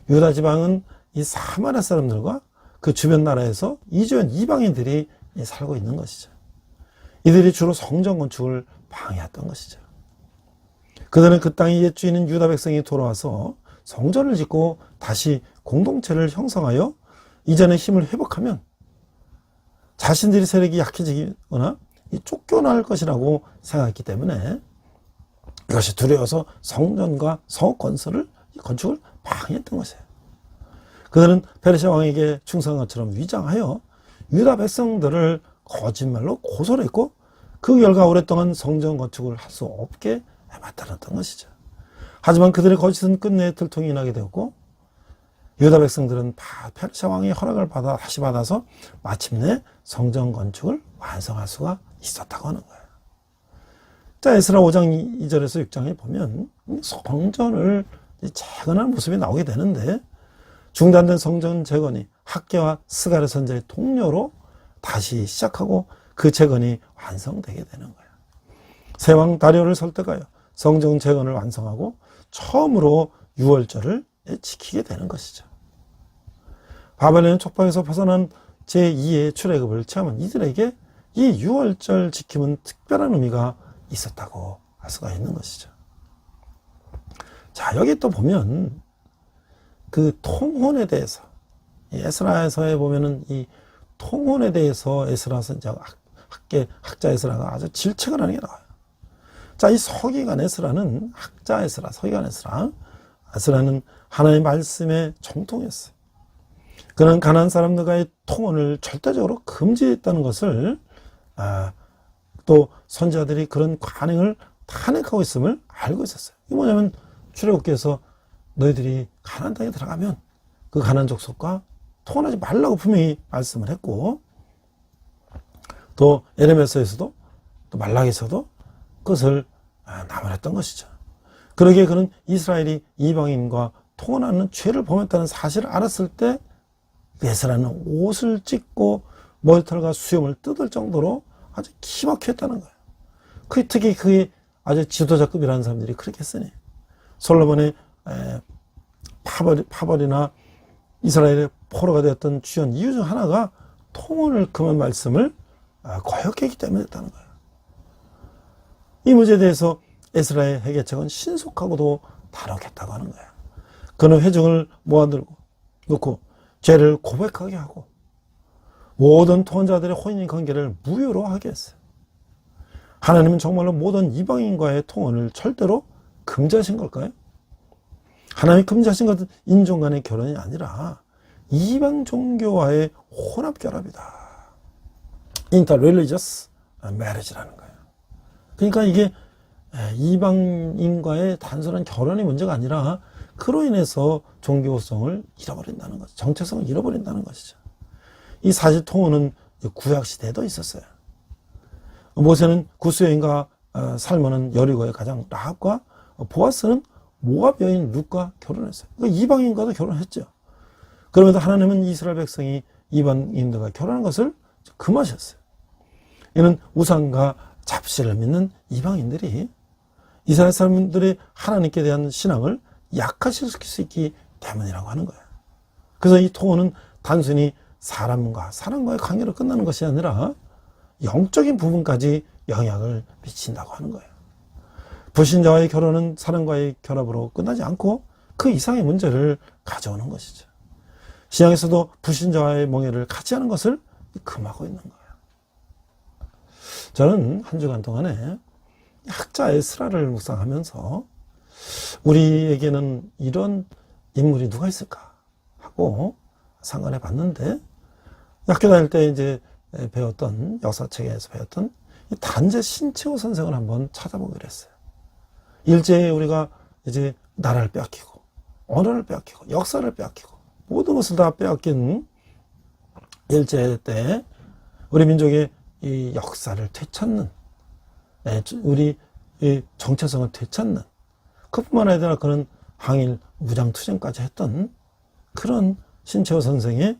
유다 지방은 이 사마리아 사람들과 그 주변 나라에서 이주한 이방인들이 살고 있는 것이죠. 이들이 주로 성전 건축을 방해했던 것이죠. 그들은 그 땅의 옛 주인인 유다 백성이 돌아와서 성전을 짓고 다시 공동체를 형성하여 이전의 힘을 회복하면 자신들의 세력이 약해지거나 쫓겨날 것이라고 생각했기 때문에 이것이 두려워서 성전과 성읍 건축을 방해했던 것이에요. 그들은 페르시아 왕에게 충성한 것처럼 위장하여 유다 백성들을 거짓말로 고소를 했고 그 결과 오랫동안 성전 건축을 할 수 없게 만들었던 것이죠. 하지만 그들의 거짓은 끝내 들통이 나게 되었고 유다 백성들은 페르시아 왕의 허락을 다시 받아서 마침내 성전 건축을 완성할 수가 있었다고 하는 거예요. 자, 에스라 5장 2절에서 6장에 보면 성전을 재건하는 모습이 나오게 되는데 중단된 성전 재건이 학개와 스가랴 선지자의 동료로 다시 시작하고 그 재건이 완성되게 되는 거예요. 세왕 다리오를 설득하여 성전 재건을 완성하고 처음으로 유월절을 지키게 되는 것이죠. 바벨론 촉박에서 벗어난 제2의 출애굽을 체험한 이들에게 이 유월절 지킴은 특별한 의미가 있었다고 할 수가 있는 것이죠. 자, 여기 또 보면 그 통혼에 대해서 에스라에서에 보면은 이 통혼에 대해서 에스라 선지자 학자 에스라가 아주 질책을 하는 게 나와요. 자, 이 서기관 에스라는 학자 에스라, 서기관 에스라는 하나님의 말씀에 정통했어요. 그는 가나안 사람들과의 통혼을 절대적으로 금지했다는 것을 또 선지자들이 그런 관행을 탄핵하고 있음을 알고 있었어요. 이게 뭐냐면 출애굽기에서 너희들이 가나안 땅에 들어가면 그 가나안 족속과 통혼하지 말라고 분명히 말씀을 했고 또 에레미야서에서도 또 말라기에서도 그것을 남발했던 것이죠. 그러기에 그는 이스라엘이 이방인과 통혼하는 죄를 범했다는 사실을 알았을 때 에스라는 옷을 찢고 머리털과 수염을 뜯을 정도로 아주 기막혔다는 거예요. 특히 그의 아주 지도자급이라는 사람들이 그렇게 했으니 솔로몬의 파벌이나 이스라엘의 포로가 되었던 주연 이유 중 하나가 통혼을 금한 말씀을 거역했기 때문이었다는 거예요. 이 문제에 대해서 에스라의 해결책은 신속하고도 다르겠다고 하는 거예요. 그는 회중을 모아놓고 죄를 고백하게 하고 모든 통혼자들의 혼인 관계를 무효로 하게 했어요. 하나님은 정말로 모든 이방인과의 통혼을 절대로 금지하신 걸까요? 하나님이 금지하신 것은 인종 간의 결혼이 아니라 이방 종교와의 혼합 결합이다. Interreligious marriage라는 거예요. 그러니까 이게 이방인과의 단순한 결혼이 문제가 아니라 그로 인해서 종교성을 잃어버린다는 거죠. 정체성을 잃어버린다는 것이죠. 이 사실 통혼은 구약시대에도 있었어요. 모세는 구스 여인과 살몬은 여리고의 가장 라합과 보아스는 모압 여인 룻과 결혼했어요. 그러니까 이방인과도 결혼했죠. 그러면서 하나님은 이스라엘 백성이 이방인들과 결혼한 것을 금하셨어요. 이는 우상과 잡신을 믿는 이방인들이 이스라엘 사람들이 하나님께 대한 신앙을 약화시킬 수 있기 때문이라고 하는 거예요. 그래서 이 통혼은 단순히 사람과 사람과의 관계로 끝나는 것이 아니라 영적인 부분까지 영향을 미친다고 하는 거예요. 불신자와의 결혼은 사람과의 결합으로 끝나지 않고 그 이상의 문제를 가져오는 것이죠. 신약에서도 불신자와의 몽해를 같이 하는 것을 금하고 있는 거예요. 저는 한 주간 동안에 학자 에스라를 묵상하면서 우리에게는 이런 인물이 누가 있을까 하고 상관해 봤는데, 학교 다닐 때 이제 배웠던 역사책에서 배웠던 단재 신채호 선생을 한번 찾아보기로 했어요. 일제에 우리가 이제 나라를 빼앗기고 언어를 빼앗기고 역사를 빼앗기고 모든 것을 다 빼앗긴 일제 때 우리 민족의 이 역사를 되찾는, 우리 이 정체성을 되찾는, 그뿐만 아니라 그런 항일 무장투쟁까지 했던 그런 신채호 선생에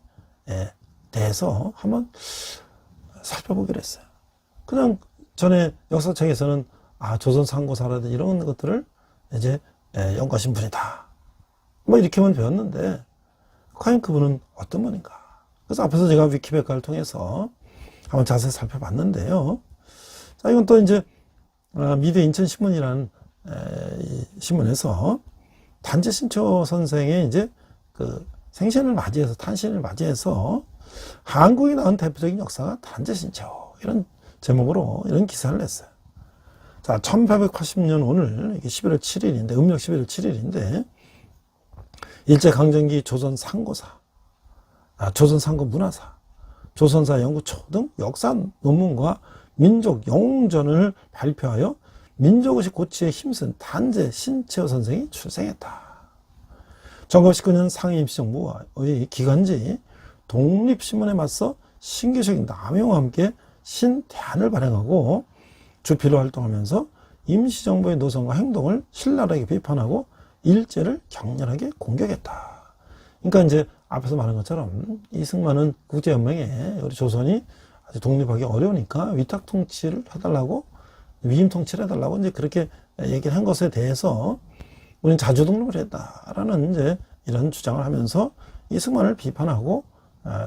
대해서 한번 살펴보기로 했어요. 그냥 전에 역사책에서는 조선 상고사라든지 이런 것들을 이제 연구하신 분이다, 뭐 이렇게만 배웠는데 과연 그분은 어떤 분인가. 그래서 앞에서 제가 위키백과를 통해서 한번 자세히 살펴봤는데요. 자, 이건 또 이제 미대 인천신문이라는 신문에서 단재 신채호 선생의 이제 그 생신을 맞이해서, 탄신을 맞이해서 한국이 낳은 대표적인 역사가 단재 신채호, 이런 제목으로 이런 기사를 냈어요. 자, 1880년 오늘 이게 11월 7일인데, 음력 11월 7일인데 일제강점기 조선 상고사, 조선 상고 문화사, 조선사 연구초 등 역사 논문과 민족 영웅전을 발표하여 민족의식 고취에 힘쓴 단재 신채호 선생이 출생했다. 1919년 상해 임시정부의 기관지 독립신문에 맞서 신교식 남용과 함께 신대안을 발행하고 주필로 활동하면서 임시정부의 노선과 행동을 신랄하게 비판하고 일제를 격렬하게 공격했다. 그러니까 이제 앞에서 말한 것처럼 이승만은 국제연맹에 우리 조선이 아주 독립하기 어려우니까 위탁 통치를 해달라고, 위임 통치를 해달라고 이제 그렇게 얘기를 한 것에 대해서 우리는 자주 독립을 했다라는 이제 이런 주장을 하면서 이승만을 비판하고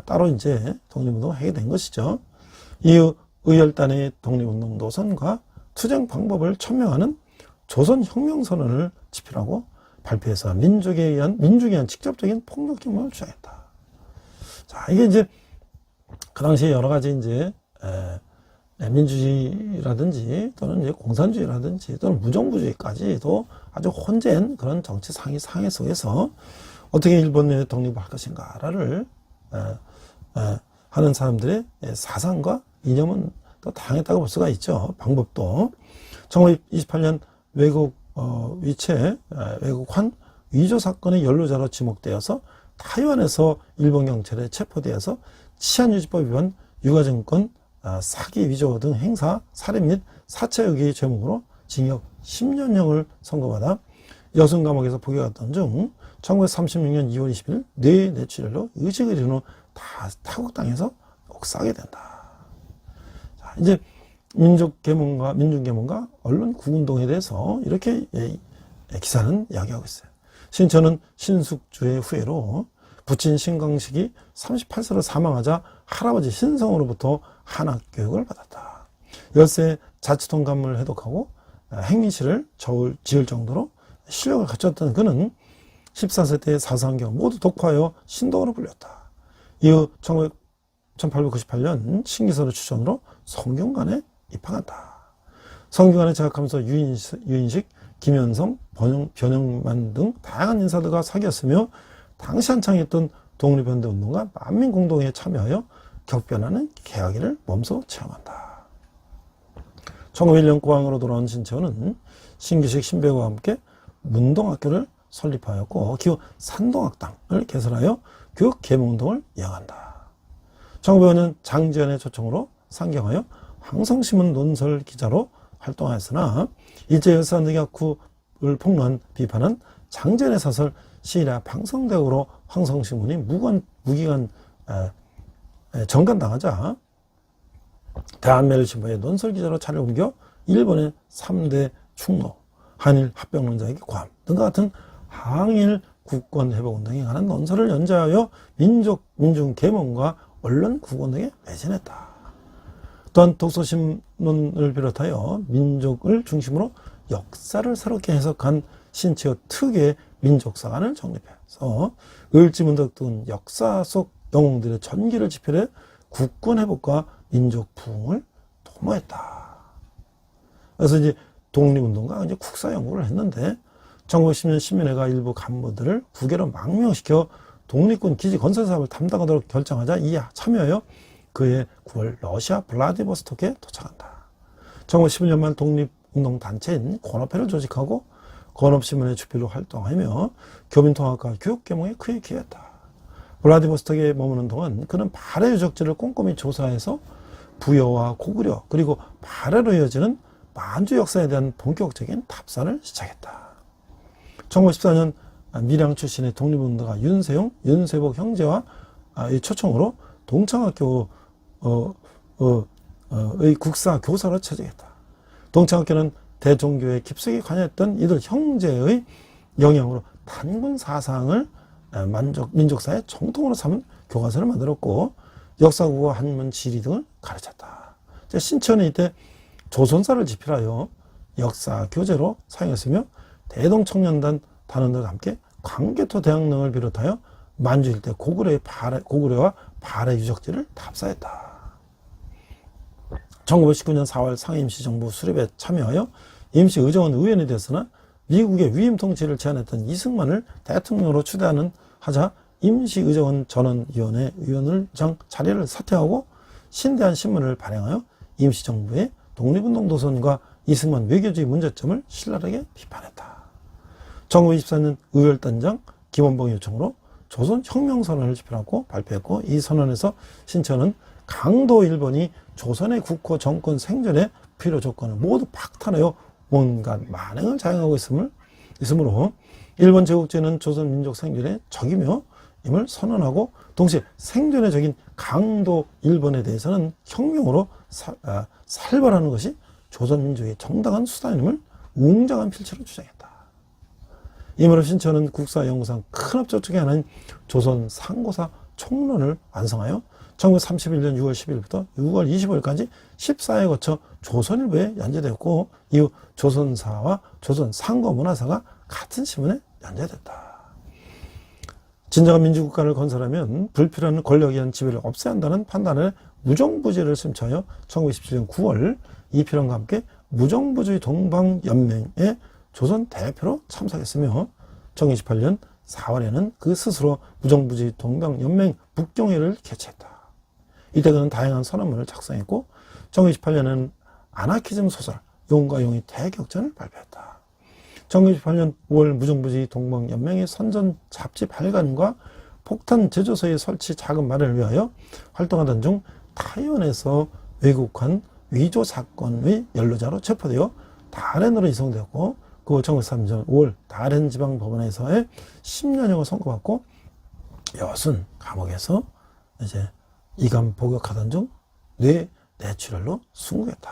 따로 이제 독립운동을 하게 된 것이죠. 이후 의열단의 독립운동 노선과 투쟁 방법을 천명하는 조선혁명선언을 지필하고 발표해서 민족에 의한 직접적인 폭력 경험을 주장했다. 자, 이게 이제 그 당시에 여러 가지 이제 민주주의라든지 또는 이제 공산주의라든지 또는 무정부주의까지도 아주 혼재한 그런 정치 상해 속에서 어떻게 일본의 독립을 할 것인가를 하는 사람들의 사상과 이념은 또 다양했다고 볼 수가 있죠. 방법도 1928년 외국 외국환 위조 사건의 연루자로 지목되어서 타이완에서 일본 경찰에 체포되어서 치안유지법 위반, 유가증권, 사기 위조 등 행사, 살인 및 사체 의혹의 죄목으로 징역 10년형을 선고받아 여성 감옥에서 복역했던 중 1936년 2월 20일 뇌 뇌출혈로 의식을 잃은 후 타국당에서 옥사하게 된다. 자, 이제 민중계몽과 언론 구운동에 대해서 이렇게 기사는 이야기하고 있어요. 신처는 신숙주의 후예로 부친 신광식이 38세로 사망하자 할아버지 신성으로부터 한학교육을 받았다. 10세 자치통 감을 해독하고 행민실을 지을 정도로 실력을 갖췄던 그는 14세 때 사상경 모두 독화하여 신동으로 불렸다. 이후 1898년 신기선의 추천으로 성균관에 입학한다. 성균관에 재학하면서 유인식, 김현성, 변형만 등 다양한 인사들과 사귀었으며 당시 한창 있던 독립현대운동과 만민공동회에 참여하여 격변하는 개혁일을 몸소 체험한다. 1901년 고향으로 돌아온 신채호는 신규식 신배우와 함께 문동학교를 설립하였고 기후 산동학당을 개설하여 교육 계몽운동을 이어간다. 1905년 장지연의 초청으로 상경하여 황성신문 논설 기자로 활동하였으나 일제열사늑약후를 폭로한 비판한 장지연의 사설 시일의 방성대으로 황성신문이 무기간 정간당하자 대한매일신보의 논설 기자로 차를 옮겨 일본의 3대 충노, 한일 합병론자에게 고함 등과 같은 항일 국권 회복 운동에 관한 논설을 연재하여 민중 계몽과 언론 국원 등에 매진했다. 또한 독서신문을 비롯하여 민족을 중심으로 역사를 새롭게 해석한 신채호 특유의 민족사관을 정립해서 을지문덕 등 역사 속 영웅들의 전기를 집필해 국권 회복과 민족 부흥을 도모했다. 그래서 이제 독립운동가 이제 국사 연구를 했는데 1910년 신민회가 일부 간부들을 국외로 망명시켜 독립군 기지 건설 사업을 담당하도록 결정하자 이에 참여하여 그해 9월 러시아 블라디보스토크에 도착한다. 1911년 말 독립운동 단체인 권업회를 조직하고 권업신문의 주필로 활동하며 교민통합과 교육계몽에 크게 기여했다. 블라디보스토크에 머무는 동안 그는 발해 유적지를 꼼꼼히 조사해서 부여와 고구려 그리고 발해로 이어지는 만주 역사에 대한 본격적인 탑사를 시작했다. 1914년 밀양 출신의 독립운동가 윤세용, 윤세복 형제와 이 초청으로 동창학교의 국사 교사로 채택했다. 동창학교는 대종교에 깊숙이 관여했던 이들 형제의 영향으로 단군 사상을 민족사의 정통으로 삼은 교과서를 만들었고 역사국어, 한문, 지리 등을 가르쳤다. 신채호는 이때 조선사를 집필하여 역사 교재로 사용했으며 대동청년단 단원들과 함께 광개토 대왕릉을 비롯하여 만주 일대 고구려와 발해 유적지를 탑사했다. 1919년 4월 상해 임시정부 수립에 참여하여 임시의정원 의원이 되었으나 미국의 위임 통치를 제안했던 이승만을 대통령으로 추대하는 하자 임시의정원 전원위원회 위원장 자리를 사퇴하고 신대한 신문을 발행하여 임시정부의 독립운동 도선과 이승만 외교주의 문제점을 신랄하게 비판했다. 1924년 의열단장 김원봉 요청으로 조선혁명선언을 집필하고 발표했고 이 선언에서 신채호는 강도 일본이 조선의 국호 정권 생존의 필요 조건을 모두 박탈하여 온갖 만행을 자행하고 있으므로 일본 제국주의는 조선 민족 생존의 적이며 임을 선언하고 동시에 생존의 적인 강도 일본에 대해서는 혁명으로 살벌하는 것이 조선 민족의 정당한 수단임을 웅장한 필체로 주장했다. 이므로 신채호는 국사연구상 큰 업적 중에 하나인 조선 상고사 총론을 완성하여 1931년 6월 10일부터 6월 25일까지 14회에 거쳐 조선일보에 연재되었고 이후 조선사와 조선상고문화사가 같은 신문에 연재됐다. 진정한 민주국가를 건설하면 불필요한 권력에 의한 지배를 없애야 한다는 판단에 무정부주의를 심취하여 1927년 9월 이필원과 함께 무정부주의 동방연맹의 조선 대표로 참석했으며 1928년 4월에는 그 스스로 무정부주의 동방연맹 북경회를 개최했다. 이때 그는 다양한 선언문을 작성했고 1928년에는 아나키즘 소설 용과 용의 대격전을 발표했다. 1928년 5월 무정부주의 동방연맹의 선전 잡지 발간과 폭탄 제조소의 설치 자금 마련을 위하여 활동하던 중 타이완에서 외국한 위조 사건의 연루자로 체포되어 다롄으로 이송되었고 그 1933년 5월 다롄 지방법원에서의 10년형을 선고받고 여순 감옥에서 이제 이감 복역하던 중 뇌출혈로 순국했다.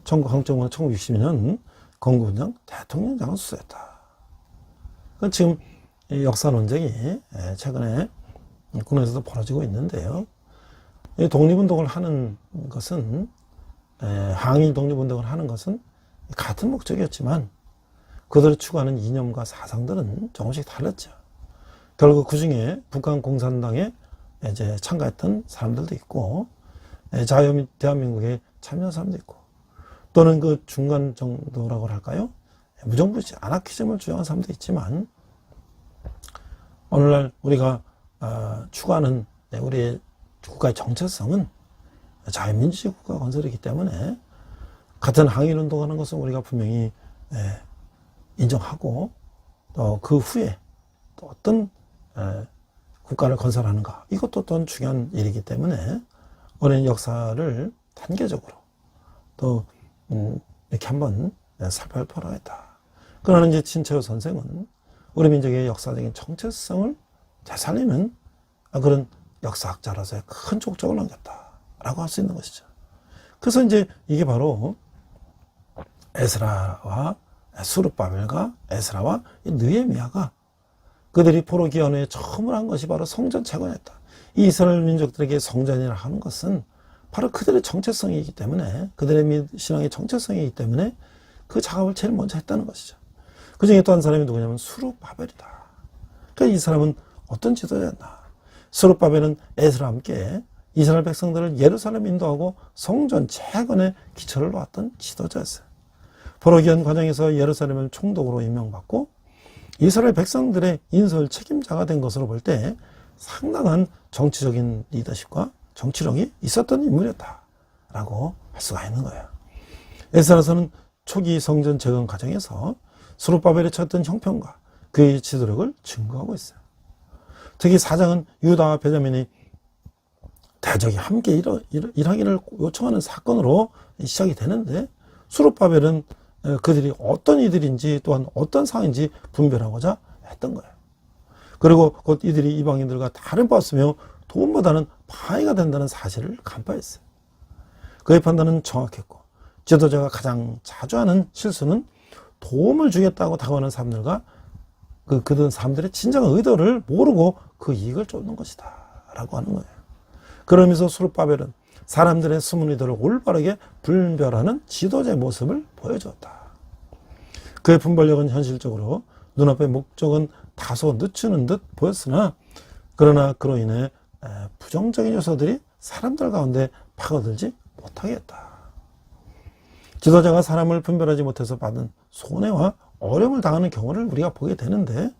전국항정은 1960년 건국운영 대통령장을 수사했다. 지금 역사 논쟁이 최근에 국내에서도 벌어지고 있는데요. 독립운동을 하는 것은 항일 독립운동을 하는 것은 같은 목적이었지만 그들이 추구하는 이념과 사상들은 조금씩 달랐죠. 결국 그 중에 북한공산당에 이제 참가했던 사람들도 있고 자유대한민국에 참여한 사람도 있고 또는 그 중간 정도라고 할까요? 무정부주의, 아나키즘을 주장하는 사람도 있지만, 오늘날 우리가 추구하는 우리의 국가의 정체성은 자유민주주의 국가 건설이기 때문에 같은 항일운동하는 것은 우리가 분명히 인정하고, 또 그 후에 또 어떤 국가를 건설하는가, 이것도 또한 중요한 일이기 때문에 오랜 역사를 단계적으로 또 이렇게 한번 살펴보려고 했다. 그러나 이제 신채호 선생은 우리 민족의 역사적인 정체성을 되살리는 그런 역사학자로서의 큰 족적을 남겼다라고 할 수 있는 것이죠. 그래서 이제 이게 바로 에스라와 수르바벨과 에스라와 느헤미야가 그들이 포로 기한 후에 처음으로 한 것이 바로 성전 재건이었다. 이 이스라엘 민족들에게 성전이라 하는 것은 바로 그들의 정체성이기 때문에, 그들의 신앙의 정체성이기 때문에 그 작업을 제일 먼저 했다는 것이죠. 그 중에 또 한 사람이 누구냐면 수르바벨이다. 그러니까 이 사람은 어떤 지도자였나? 수르바벨은 에스라와 함께 이스라엘 백성들을 예루살렘 인도하고 성전 재건의 기초를 놓았던 지도자였어요. 포로 기한 과정에서 예루살렘을 총독으로 임명받고 이스라엘 백성들의 인솔 책임자가 된 것으로 볼 때 상당한 정치적인 리더십과 정치력이 있었던 인물이었다라고 할 수가 있는 거예요. 에스라서는 초기 성전 재건 과정에서 스룹바벨이 쳤던 형편과 그의 지도력을 증거하고 있어요. 특히 4장은 유다와 베냐민이 대적이 함께 일하기를 요청하는 사건으로 시작이 되는데, 스룹바벨은 그들이 어떤 이들인지 또한 어떤 상황인지 분별하고자 했던 거예요. 그리고 곧 이들이 이방인들과 다른 바였으며 도움보다는 방해가 된다는 사실을 간파했어요. 그의 판단은 정확했고, 지도자가 가장 자주 하는 실수는 도움을 주겠다고 다가오는 사람들과 그들 사람들의 진정한 의도를 모르고 그 이익을 쫓는 것이다 라고 하는 거예요. 그러면서 수르바벨은 사람들의 숨은 의도를 올바르게 분별하는 지도자의 모습을 보여주었다. 그의 분별력은 현실적으로 눈앞의 목적은 다소 늦추는 듯 보였으나, 그러나 그로 인해 부정적인 요소들이 사람들 가운데 파고들지 못하게 했다. 지도자가 사람을 분별하지 못해서 받은 손해와 어려움을 당하는 경우를 우리가 보게 되는데,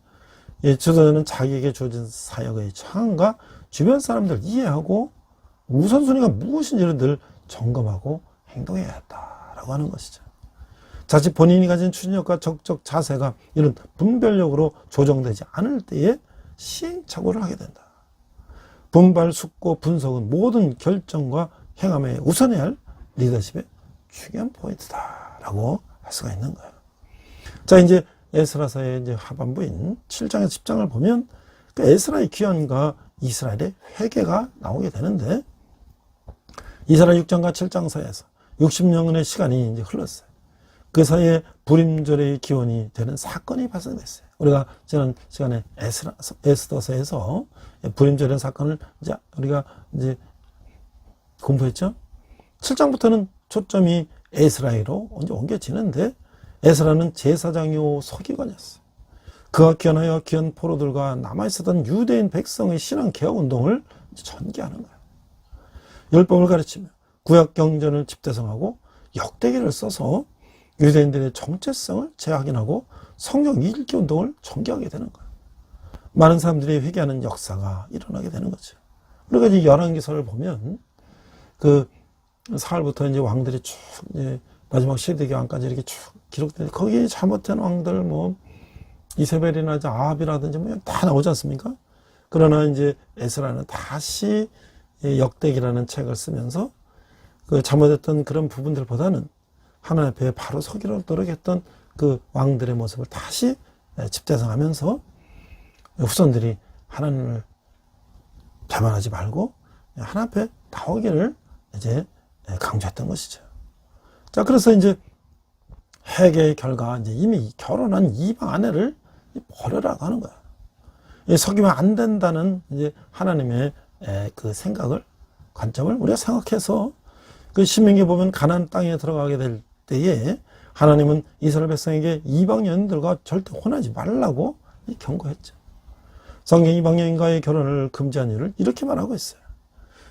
지도자는 자기에게 주어진 사역의 상황과 주변 사람들을 이해하고 우선순위가 무엇인지를 늘 점검하고 행동해야 했다라고 하는 것이죠. 자칫 본인이 가진 추진력과 적적 자세가 이런 분별력으로 조정되지 않을 때에 시행착오를 하게 된다. 분발, 숙고, 분석은 모든 결정과 행함에 우선해야 할 리더십의 중요한 포인트다라고 할 수가 있는 거예요. 자, 이제 에스라서의 이제 하반부인 7장에서 10장을 보면 그 에스라의 귀환과 이스라엘의 회개가 나오게 되는데, 이스라엘 6장과 7장 사이에서 60년의 시간이 이제 흘렀어요. 그 사이에 불임절의 기원이 되는 사건이 발생됐어요. 우리가 지난 시간에 에스더서에서 불임절의 사건을 이제 우리가 이제 공부했죠. 7장부터는 초점이 에스라로 이제 옮겨지는데, 에스라는 제사장이요 서기관이었어요. 그가 귀환하여 귀한 포로들과 남아있었던 유대인 백성의 신앙 개혁 운동을 전개하는 거예요. 율법을 가르치며 구약 경전을 집대성하고 역대기를 써서 유대인들의 정체성을 재확인하고 성경 읽기 운동을 전개하게 되는 거예요. 많은 사람들이 회개하는 역사가 일어나게 되는 거죠. 우리가 이제 열왕기서를 보면 그 사흘부터 이제 왕들이 쭉 이제 마지막 시대기 왕까지 이렇게 쭉 기록되는데, 거기에 잘못된 왕들 뭐 이세벨이나 아합이라든지 뭐 다 나오지 않습니까? 그러나 이제 에스라는 다시 역대기라는 책을 쓰면서 그 잘못했던 그런 부분들보다는 하나님 앞에 바로 서기로 노력했던 그 왕들의 모습을 다시 집대성하면서 후손들이 하나님을 배반하지 말고 하나님 앞에 나오기를 이제 강조했던 것이죠. 자, 그래서 이제 회개의 결과 이제 이미 결혼한 이방 아내를 버려라고 하는 거야. 속이면 안 된다는 이제 하나님의 그 생각을, 관점을 우리가 생각해서 그 신명기에 보면 가나안 땅에 들어가게 될 때에 하나님은 이스라엘 백성에게 이방 여인들과 절대 혼하지 말라고 경고했죠. 성경 이방 여인과의 결혼을 금지한 이유를 이렇게 말하고 있어요.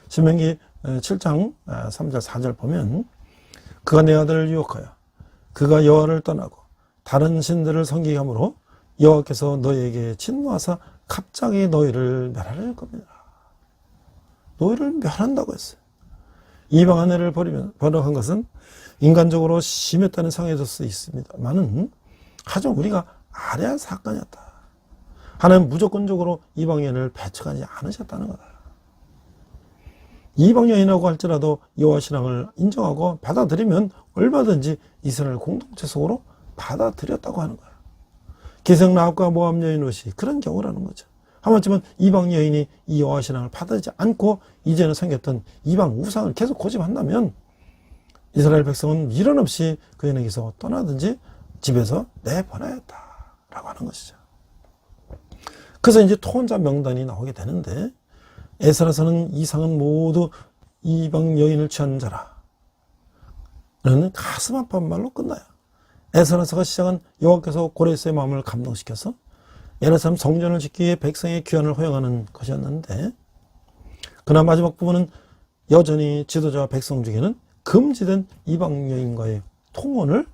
신명기 7장 3절 4절 보면, 그가 내 아들을 유혹하여 그가 여호와를 떠나고 다른 신들을 섬기게 하므로 여호와께서 너희에게 진노하사 갑자기 너희를 멸하려 할 겁니다. 너희를 멸한다고 했어요. 이방 아내를 버려한 것은 인간적으로 심했다는 상해질 수 있습니다만은 하지만 우리가 알아야 사건이었다. 하나님 무조건적으로 이방 여인을 배척하지 않으셨다는 거다. 이방 여인이라고 할지라도 여호와 신앙을 인정하고 받아들이면 얼마든지 이스라엘 공동체 속으로 받아들였다고 하는 거야. 기생 라합과 모압 여인 롯이 그런 경우라는 거죠. 하마치면 이방 여인이 이 여호와 신앙을 받아들이지 않고 이제는 생겼던 이방 우상을 계속 고집한다면 이스라엘 백성은 미련 없이 그에게서 떠나든지 집에서 내보내야겠다라고 하는 것이죠. 그래서 이제 토혼자 명단이 나오게 되는데 에스라서는 이상은 모두 이방 여인을 취한 자라. 라는 가슴 아픈 말로 끝나요. 에스라서가 시작한 여호와께서 고레스의 마음을 감동시켜서 예루살렘 성전을 짓기 위해 백성의 귀환을 허용하는 것이었는데 그러나 마지막 부분은 여전히 지도자와 백성 중에는 금지된 이방 여인과의 통혼을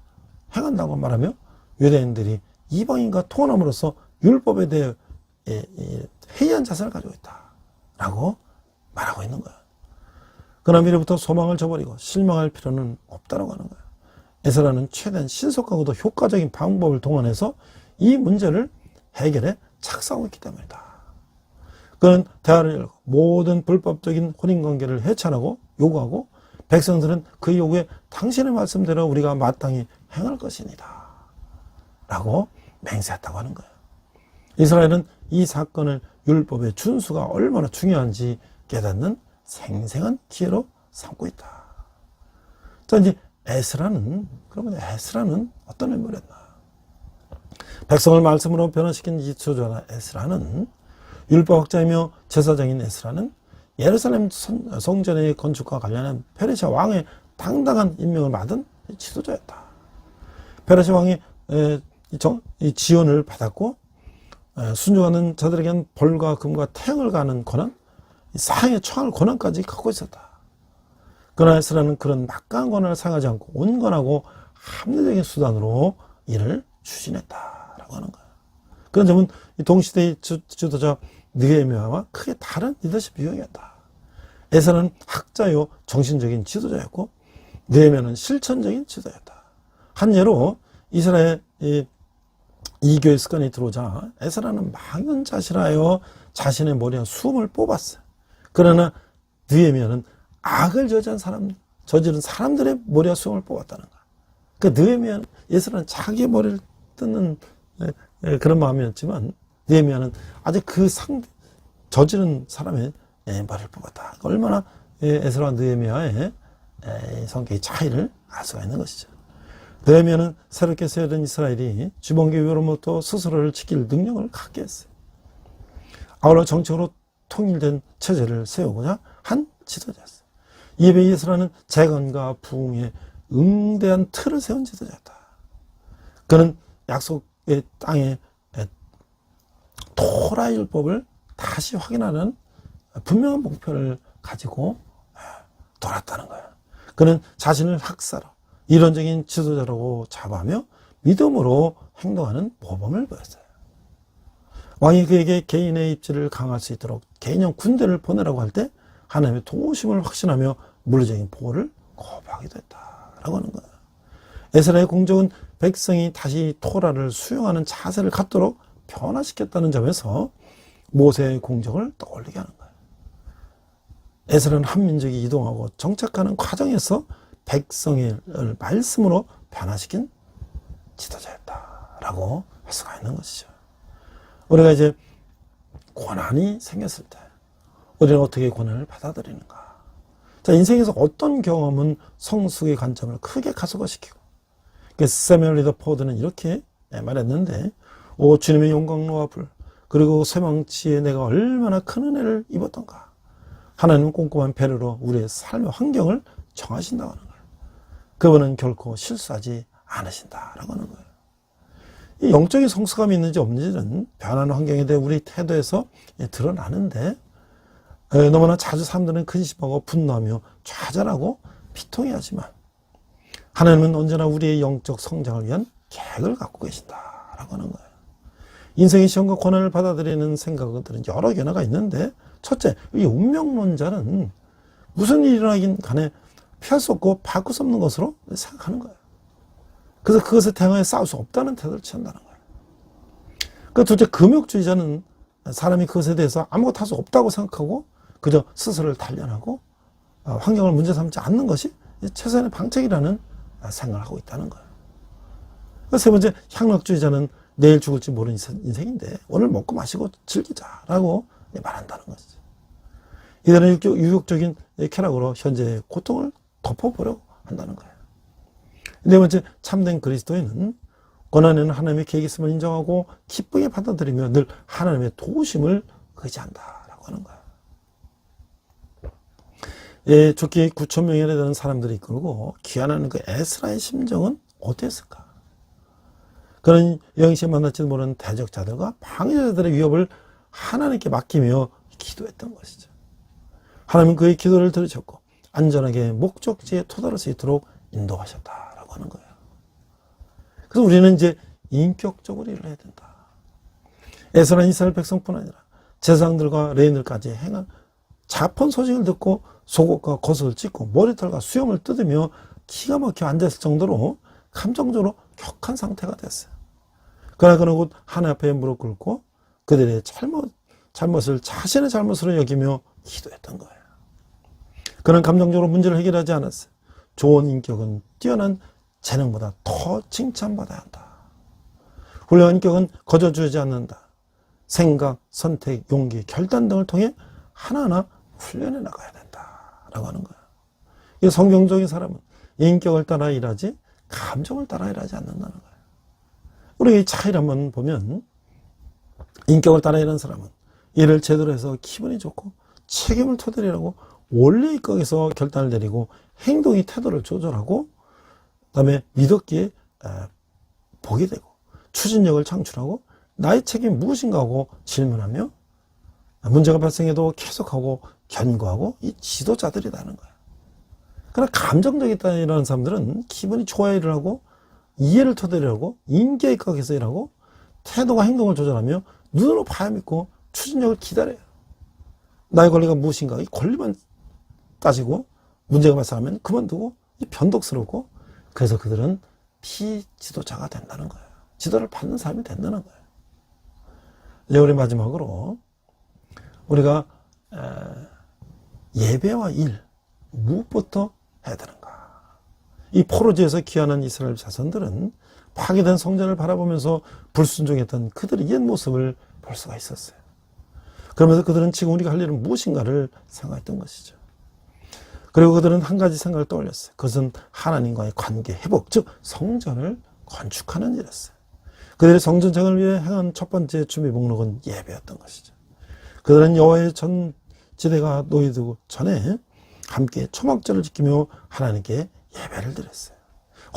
행한다고 말하며 유대인들이 이방인과 통혼함으로써 율법에 대해 해이한 자세를 가지고 있다라고 말하고 있는 거야. 그러나 미래부터 소망을 저버리고 실망할 필요는 없다라고 하는 거야. 에스라는 최대한 신속하고도 효과적인 방법을 동원해서 이 문제를 해결에 착수하고 있기 때문이다. 그는 대화를 열고 모든 불법적인 혼인관계를 해체하고 요구하고 백성들은 그 요구에 당신의 말씀대로 우리가 마땅히 행할 것이니다 라고 맹세했다고 하는 거예요. 이스라엘은 이 사건을 율법의 준수가 얼마나 중요한지 깨닫는 생생한 기회로 삼고 있다. 자, 이제 그러면 에스라는 어떤 인물이었나? 백성을 말씀으로 변화시킨 이 지도자 에스라는 율법학자이며 제사장인 에스라는 예루살렘 성전의 건축과 관련한 페르시아 왕의 당당한 임명을 받은 지도자였다. 페르시아 왕이 지원을 받았고 순종하는 자들에게는 벌과 금과 태양을 가는 권한, 사형에 처할 권한까지 갖고 있었다. 그러나 에스라는 그런 막강한 권한을 사용하지 않고 온건하고 합리적인 수단으로 이를 추진했다라고 하는 거야. 그런 점은 동시대의 지도자 느헤미야와 크게 다른 리더십 유형이었다. 에스라는 학자요 정신적인 지도자였고 느헤미야는 실천적인 지도자였다. 한 예로 이스라엘 이교의 습관이 들어오자 에스라는 망연자실하여 자신의 머리에 수음을 뽑았어요. 그러나 느헤미야는 악을 저지른 사람들의 머리에 수음을 뽑았다는 거야. 그 느헤미야는 에스라는 자기의 머리를 뜯는 그런 마음이었지만 느헤미야는 아직 그 저지른 사람의 머리를 뽑았다. 얼마나 에스라와 느헤미야의 성격의 차이를 알 수가 있는 것이죠. 느헤미야는 새롭게 세워진 이스라엘이 주번기 위로부터 스스로를 지킬 능력을 갖게 했어요. 아울러 정책으로 통일된 체제를 세우고자 한 지도자였어요. 이에 비해 에스라는 재건과 부흥에 응대한 틀을 세운 지도자였다. 그는 약속의 땅에 토라 율법을 다시 확인하는 분명한 목표를 가지고 돌았다는 거예요. 그는 자신을 학사로 이론적인 지도자라고 자부하며 믿음으로 행동하는 모범을 보였어요. 왕이 그에게 개인의 입지를 강화할 수 있도록 개인형 군대를 보내라고 할 때 하나님의 도우심을 확신하며 물리적인 보호를 거부하기도 했다라고 하는 거예요. 에스라의 공적은 백성이 다시 토라를 수용하는 자세를 갖도록 변화시켰다는 점에서 모세의 공적을 떠올리게 하는 거예요. 에스라는 한 민족이 이동하고 정착하는 과정에서 백성을 말씀으로 변화시킨 지도자였다라고 할 수가 있는 것이죠. 우리가 이제 고난이 생겼을 때 우리는 어떻게 고난을 받아들이는가? 자, 인생에서 어떤 경험은 성숙의 관점을 크게 가속화시키고, 세뮤얼 리더포드는 이렇게 말했는데, 오 주님의 영광로와 불, 그리고 쇠망치에 내가 얼마나 큰 은혜를 입었던가. 하나님은 꼼꼼한 배려로 우리의 삶의 환경을 정하신다고 하는 거예요. 그분은 결코 실수하지 않으신다라고 하는 거예요. 이 영적인 성숙함이 있는지 없는지는 변하는 환경에 대해 우리 태도에서 드러나는데, 너무나 자주 사람들은 근심하고 분노하며 좌절하고 비통해하지만 하나님은 언제나 우리의 영적 성장을 위한 계획을 갖고 계신다라고 하는 거예요. 인생의 시험과 고난을 받아들이는 생각들은 여러 견해가 있는데, 첫째, 이 운명론자는 무슨 일이 일어나긴 간에 피할 수 없고 바꿀 수 없는 것으로 생각하는 거예요. 그래서 그것에 대항해 싸울 수 없다는 태도를 취한다는 거예요. 그 둘째, 금욕주의자는 사람이 그것에 대해서 아무것도 할 수 없다고 생각하고 그저 스스로를 단련하고 환경을 문제 삼지 않는 것이 최선의 방책이라는 생각을 하고 있다는 거예요. 세 번째, 향락주의자는 내일 죽을지 모르는 인생인데 오늘 먹고 마시고 즐기자라고 말한다는 것이죠. 이들은 유욕적인 쾌락으로 현재의 고통을 덮어보려고 한다는 거예요. 네 번째, 참된 그리스도인은 고난에는 하나님의 계획이 있음을 인정하고 기쁘게 받아들이며 늘 하나님의 도우심을 의지한다라고 하는 거예요. 예, 좋게 9천 명에 되는 사람들이 이끌고 귀환하는 그 에스라의 심정은 어땠을까? 그런 영시에 만날지도 모르는 대적자들과 방해자들의 위협을 하나님께 맡기며 기도했던 것이죠. 하나님은 그의 기도를 들으셨고 안전하게 목적지에 도달할 수 있도록 인도하셨다라고 하는 거예요. 그래서 우리는 이제 인격적으로 일을 해야 된다. 에스라는 이스라엘 백성뿐 아니라 제사장들과 레인들까지 행한 자폰 소식을 듣고 속옷과 겉을 찢고 머리털과 수염을 뜯으며 기가 막혀 앉았을 정도로 감정적으로 격한 상태가 됐어요. 그러나 그는 곧 하나님 앞에 무릎 꿇고 그들의 잘못을 자신의 잘못으로 여기며 기도했던 거예요. 그는 감정적으로 문제를 해결하지 않았어요. 좋은 인격은 뛰어난 재능보다 더 칭찬받아야 한다. 훌륭한 인격은 거저주지 않는다. 생각, 선택, 용기, 결단 등을 통해 하나하나 훈련해 나가야 된다라고 하는 거예요. 이 성경적인 사람은 인격을 따라 일하지 감정을 따라 일하지 않는다는 거예요. 우리 이 차이를 한번 보면 인격을 따라 일하는 사람은 일을 제대로 해서 기분이 좋고 책임을 토대로 일하고 원래 입각에서 결단을 내리고 행동이 태도를 조절하고 그다음에 믿었기에 보게 되고 추진력을 창출하고 나의 책임이 무엇인가 하고 질문하며 문제가 발생해도 계속하고 견고하고 이 지도자들이라는 거예요. 그러나 감정적이라는 사람들은 기분이 좋아야 일을 하고 이해를 토대로 하고 인기에 입각해서 일하고 태도와 행동을 조절하며 눈으로 봐야 믿고 추진력을 기다려요. 나의 권리가 무엇인가 이 권리만 따지고 문제가 발생하면 그만두고 변덕스럽고 그래서 그들은 피지도자가 된다는 거예요. 지도를 받는 사람이 된다는 거예요. 이제 우리 마지막으로 우리가 예배와 일 무엇부터 해야 되는가? 이 포로지에서 귀환한 이스라엘 자손들은 파괴된 성전을 바라보면서 불순종했던 그들의 옛 모습을 볼 수가 있었어요. 그러면서 그들은 지금 우리가 할 일은 무엇인가를 생각했던 것이죠. 그리고 그들은 한 가지 생각을 떠올렸어요. 그것은 하나님과의 관계 회복, 즉 성전을 건축하는 일이었어요. 그들의 성전장을 위해 행한 첫 번째 준비 목록은 예배였던 것이죠. 그들은 여호와의 전지대가 놓이기 전에 함께 초막절을 지키며 하나님께 예배를 드렸어요.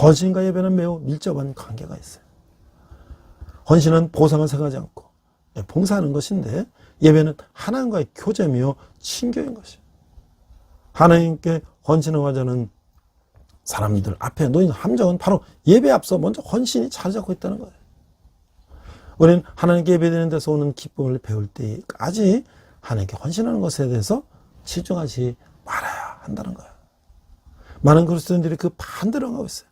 헌신과 예배는 매우 밀접한 관계가 있어요. 헌신은 보상을 생각하지 않고 봉사하는 것인데 예배는 하나님과의 교제며 친교인 것이에요. 하나님께 헌신하자는 사람들 앞에 놓인 함정은 바로 예배에 앞서 먼저 헌신이 자리 잡고 있다는 거예요. 우리는 하나님께 예배드리는 데서 오는 기쁨을 배울 때까지 하나님께 헌신하는 것에 대해서 치중하지 말아야 한다는 거예요. 많은 그리스도인들이 그 반대로 하고 있어요.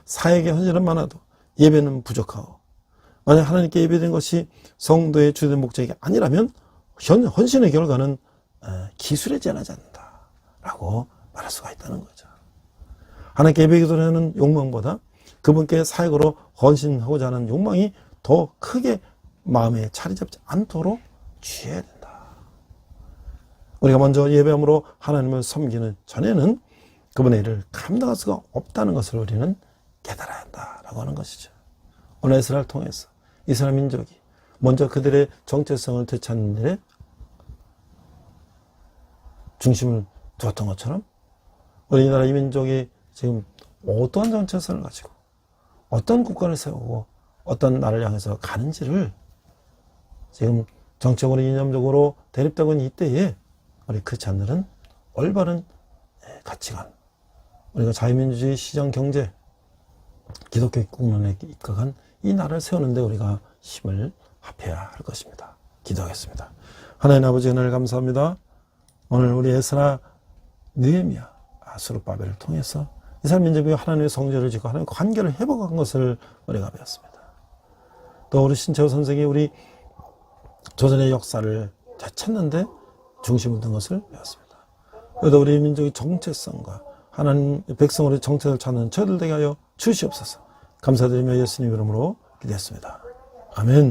사역에 헌신은 많아도 예배는 부족하고 만약 하나님께 예배드리는 것이 성도의 주된 목적이 아니라면 헌신의 결과는 기술에 지나지 않는다라고 말할 수가 있다는 거죠. 하나님께 예배드리는 욕망보다 그분께 사역으로 헌신하고자 하는 욕망이 더 크게 마음에 자리 잡지 않도록 취해야 된다. 우리가 먼저 예배함으로 하나님을 섬기는 전에는 그분의 일을 감당할 수가 없다는 것을 우리는 깨달아야 한다라고 하는 것이죠. 오늘 에스라를 통해서 이스라엘 민족이 먼저 그들의 정체성을 되찾는 일에 중심을 두었던 것처럼 우리나라 이 민족이 지금 어떠한 정체성을 가지고 어떤 국가를 세우고 어떤 나라를 향해서 가는지를 지금 정적으로 이념적으로 대립되고 있는 이때에 우리 크리스찬들은 올바른 가치관, 우리가 자유민주주의 시장 경제, 기독교 국론에 입각한 이 나라를 세우는데 우리가 힘을 합해야 할 것입니다. 기도하겠습니다. 하나님 아버지 은혜를 감사합니다. 오늘 우리 에스라, 느헤미야, 스룹바벨을 통해서 이스라엘 민족이 하나님의 성전을 짓고 하나님의 관계를 회복한 것을 우리가 배웠습니다. 또 우리 신채호 선생이 우리 조선의 역사를 되찾는데 중심을 둔 것을 배웠습니다. 그래도 우리 민족의 정체성과 하나님 백성으로의 정체를 찾는 저희들 되게 하여 주시옵소서. 감사드리며 예수님 이름으로 기도했습니다. 아멘.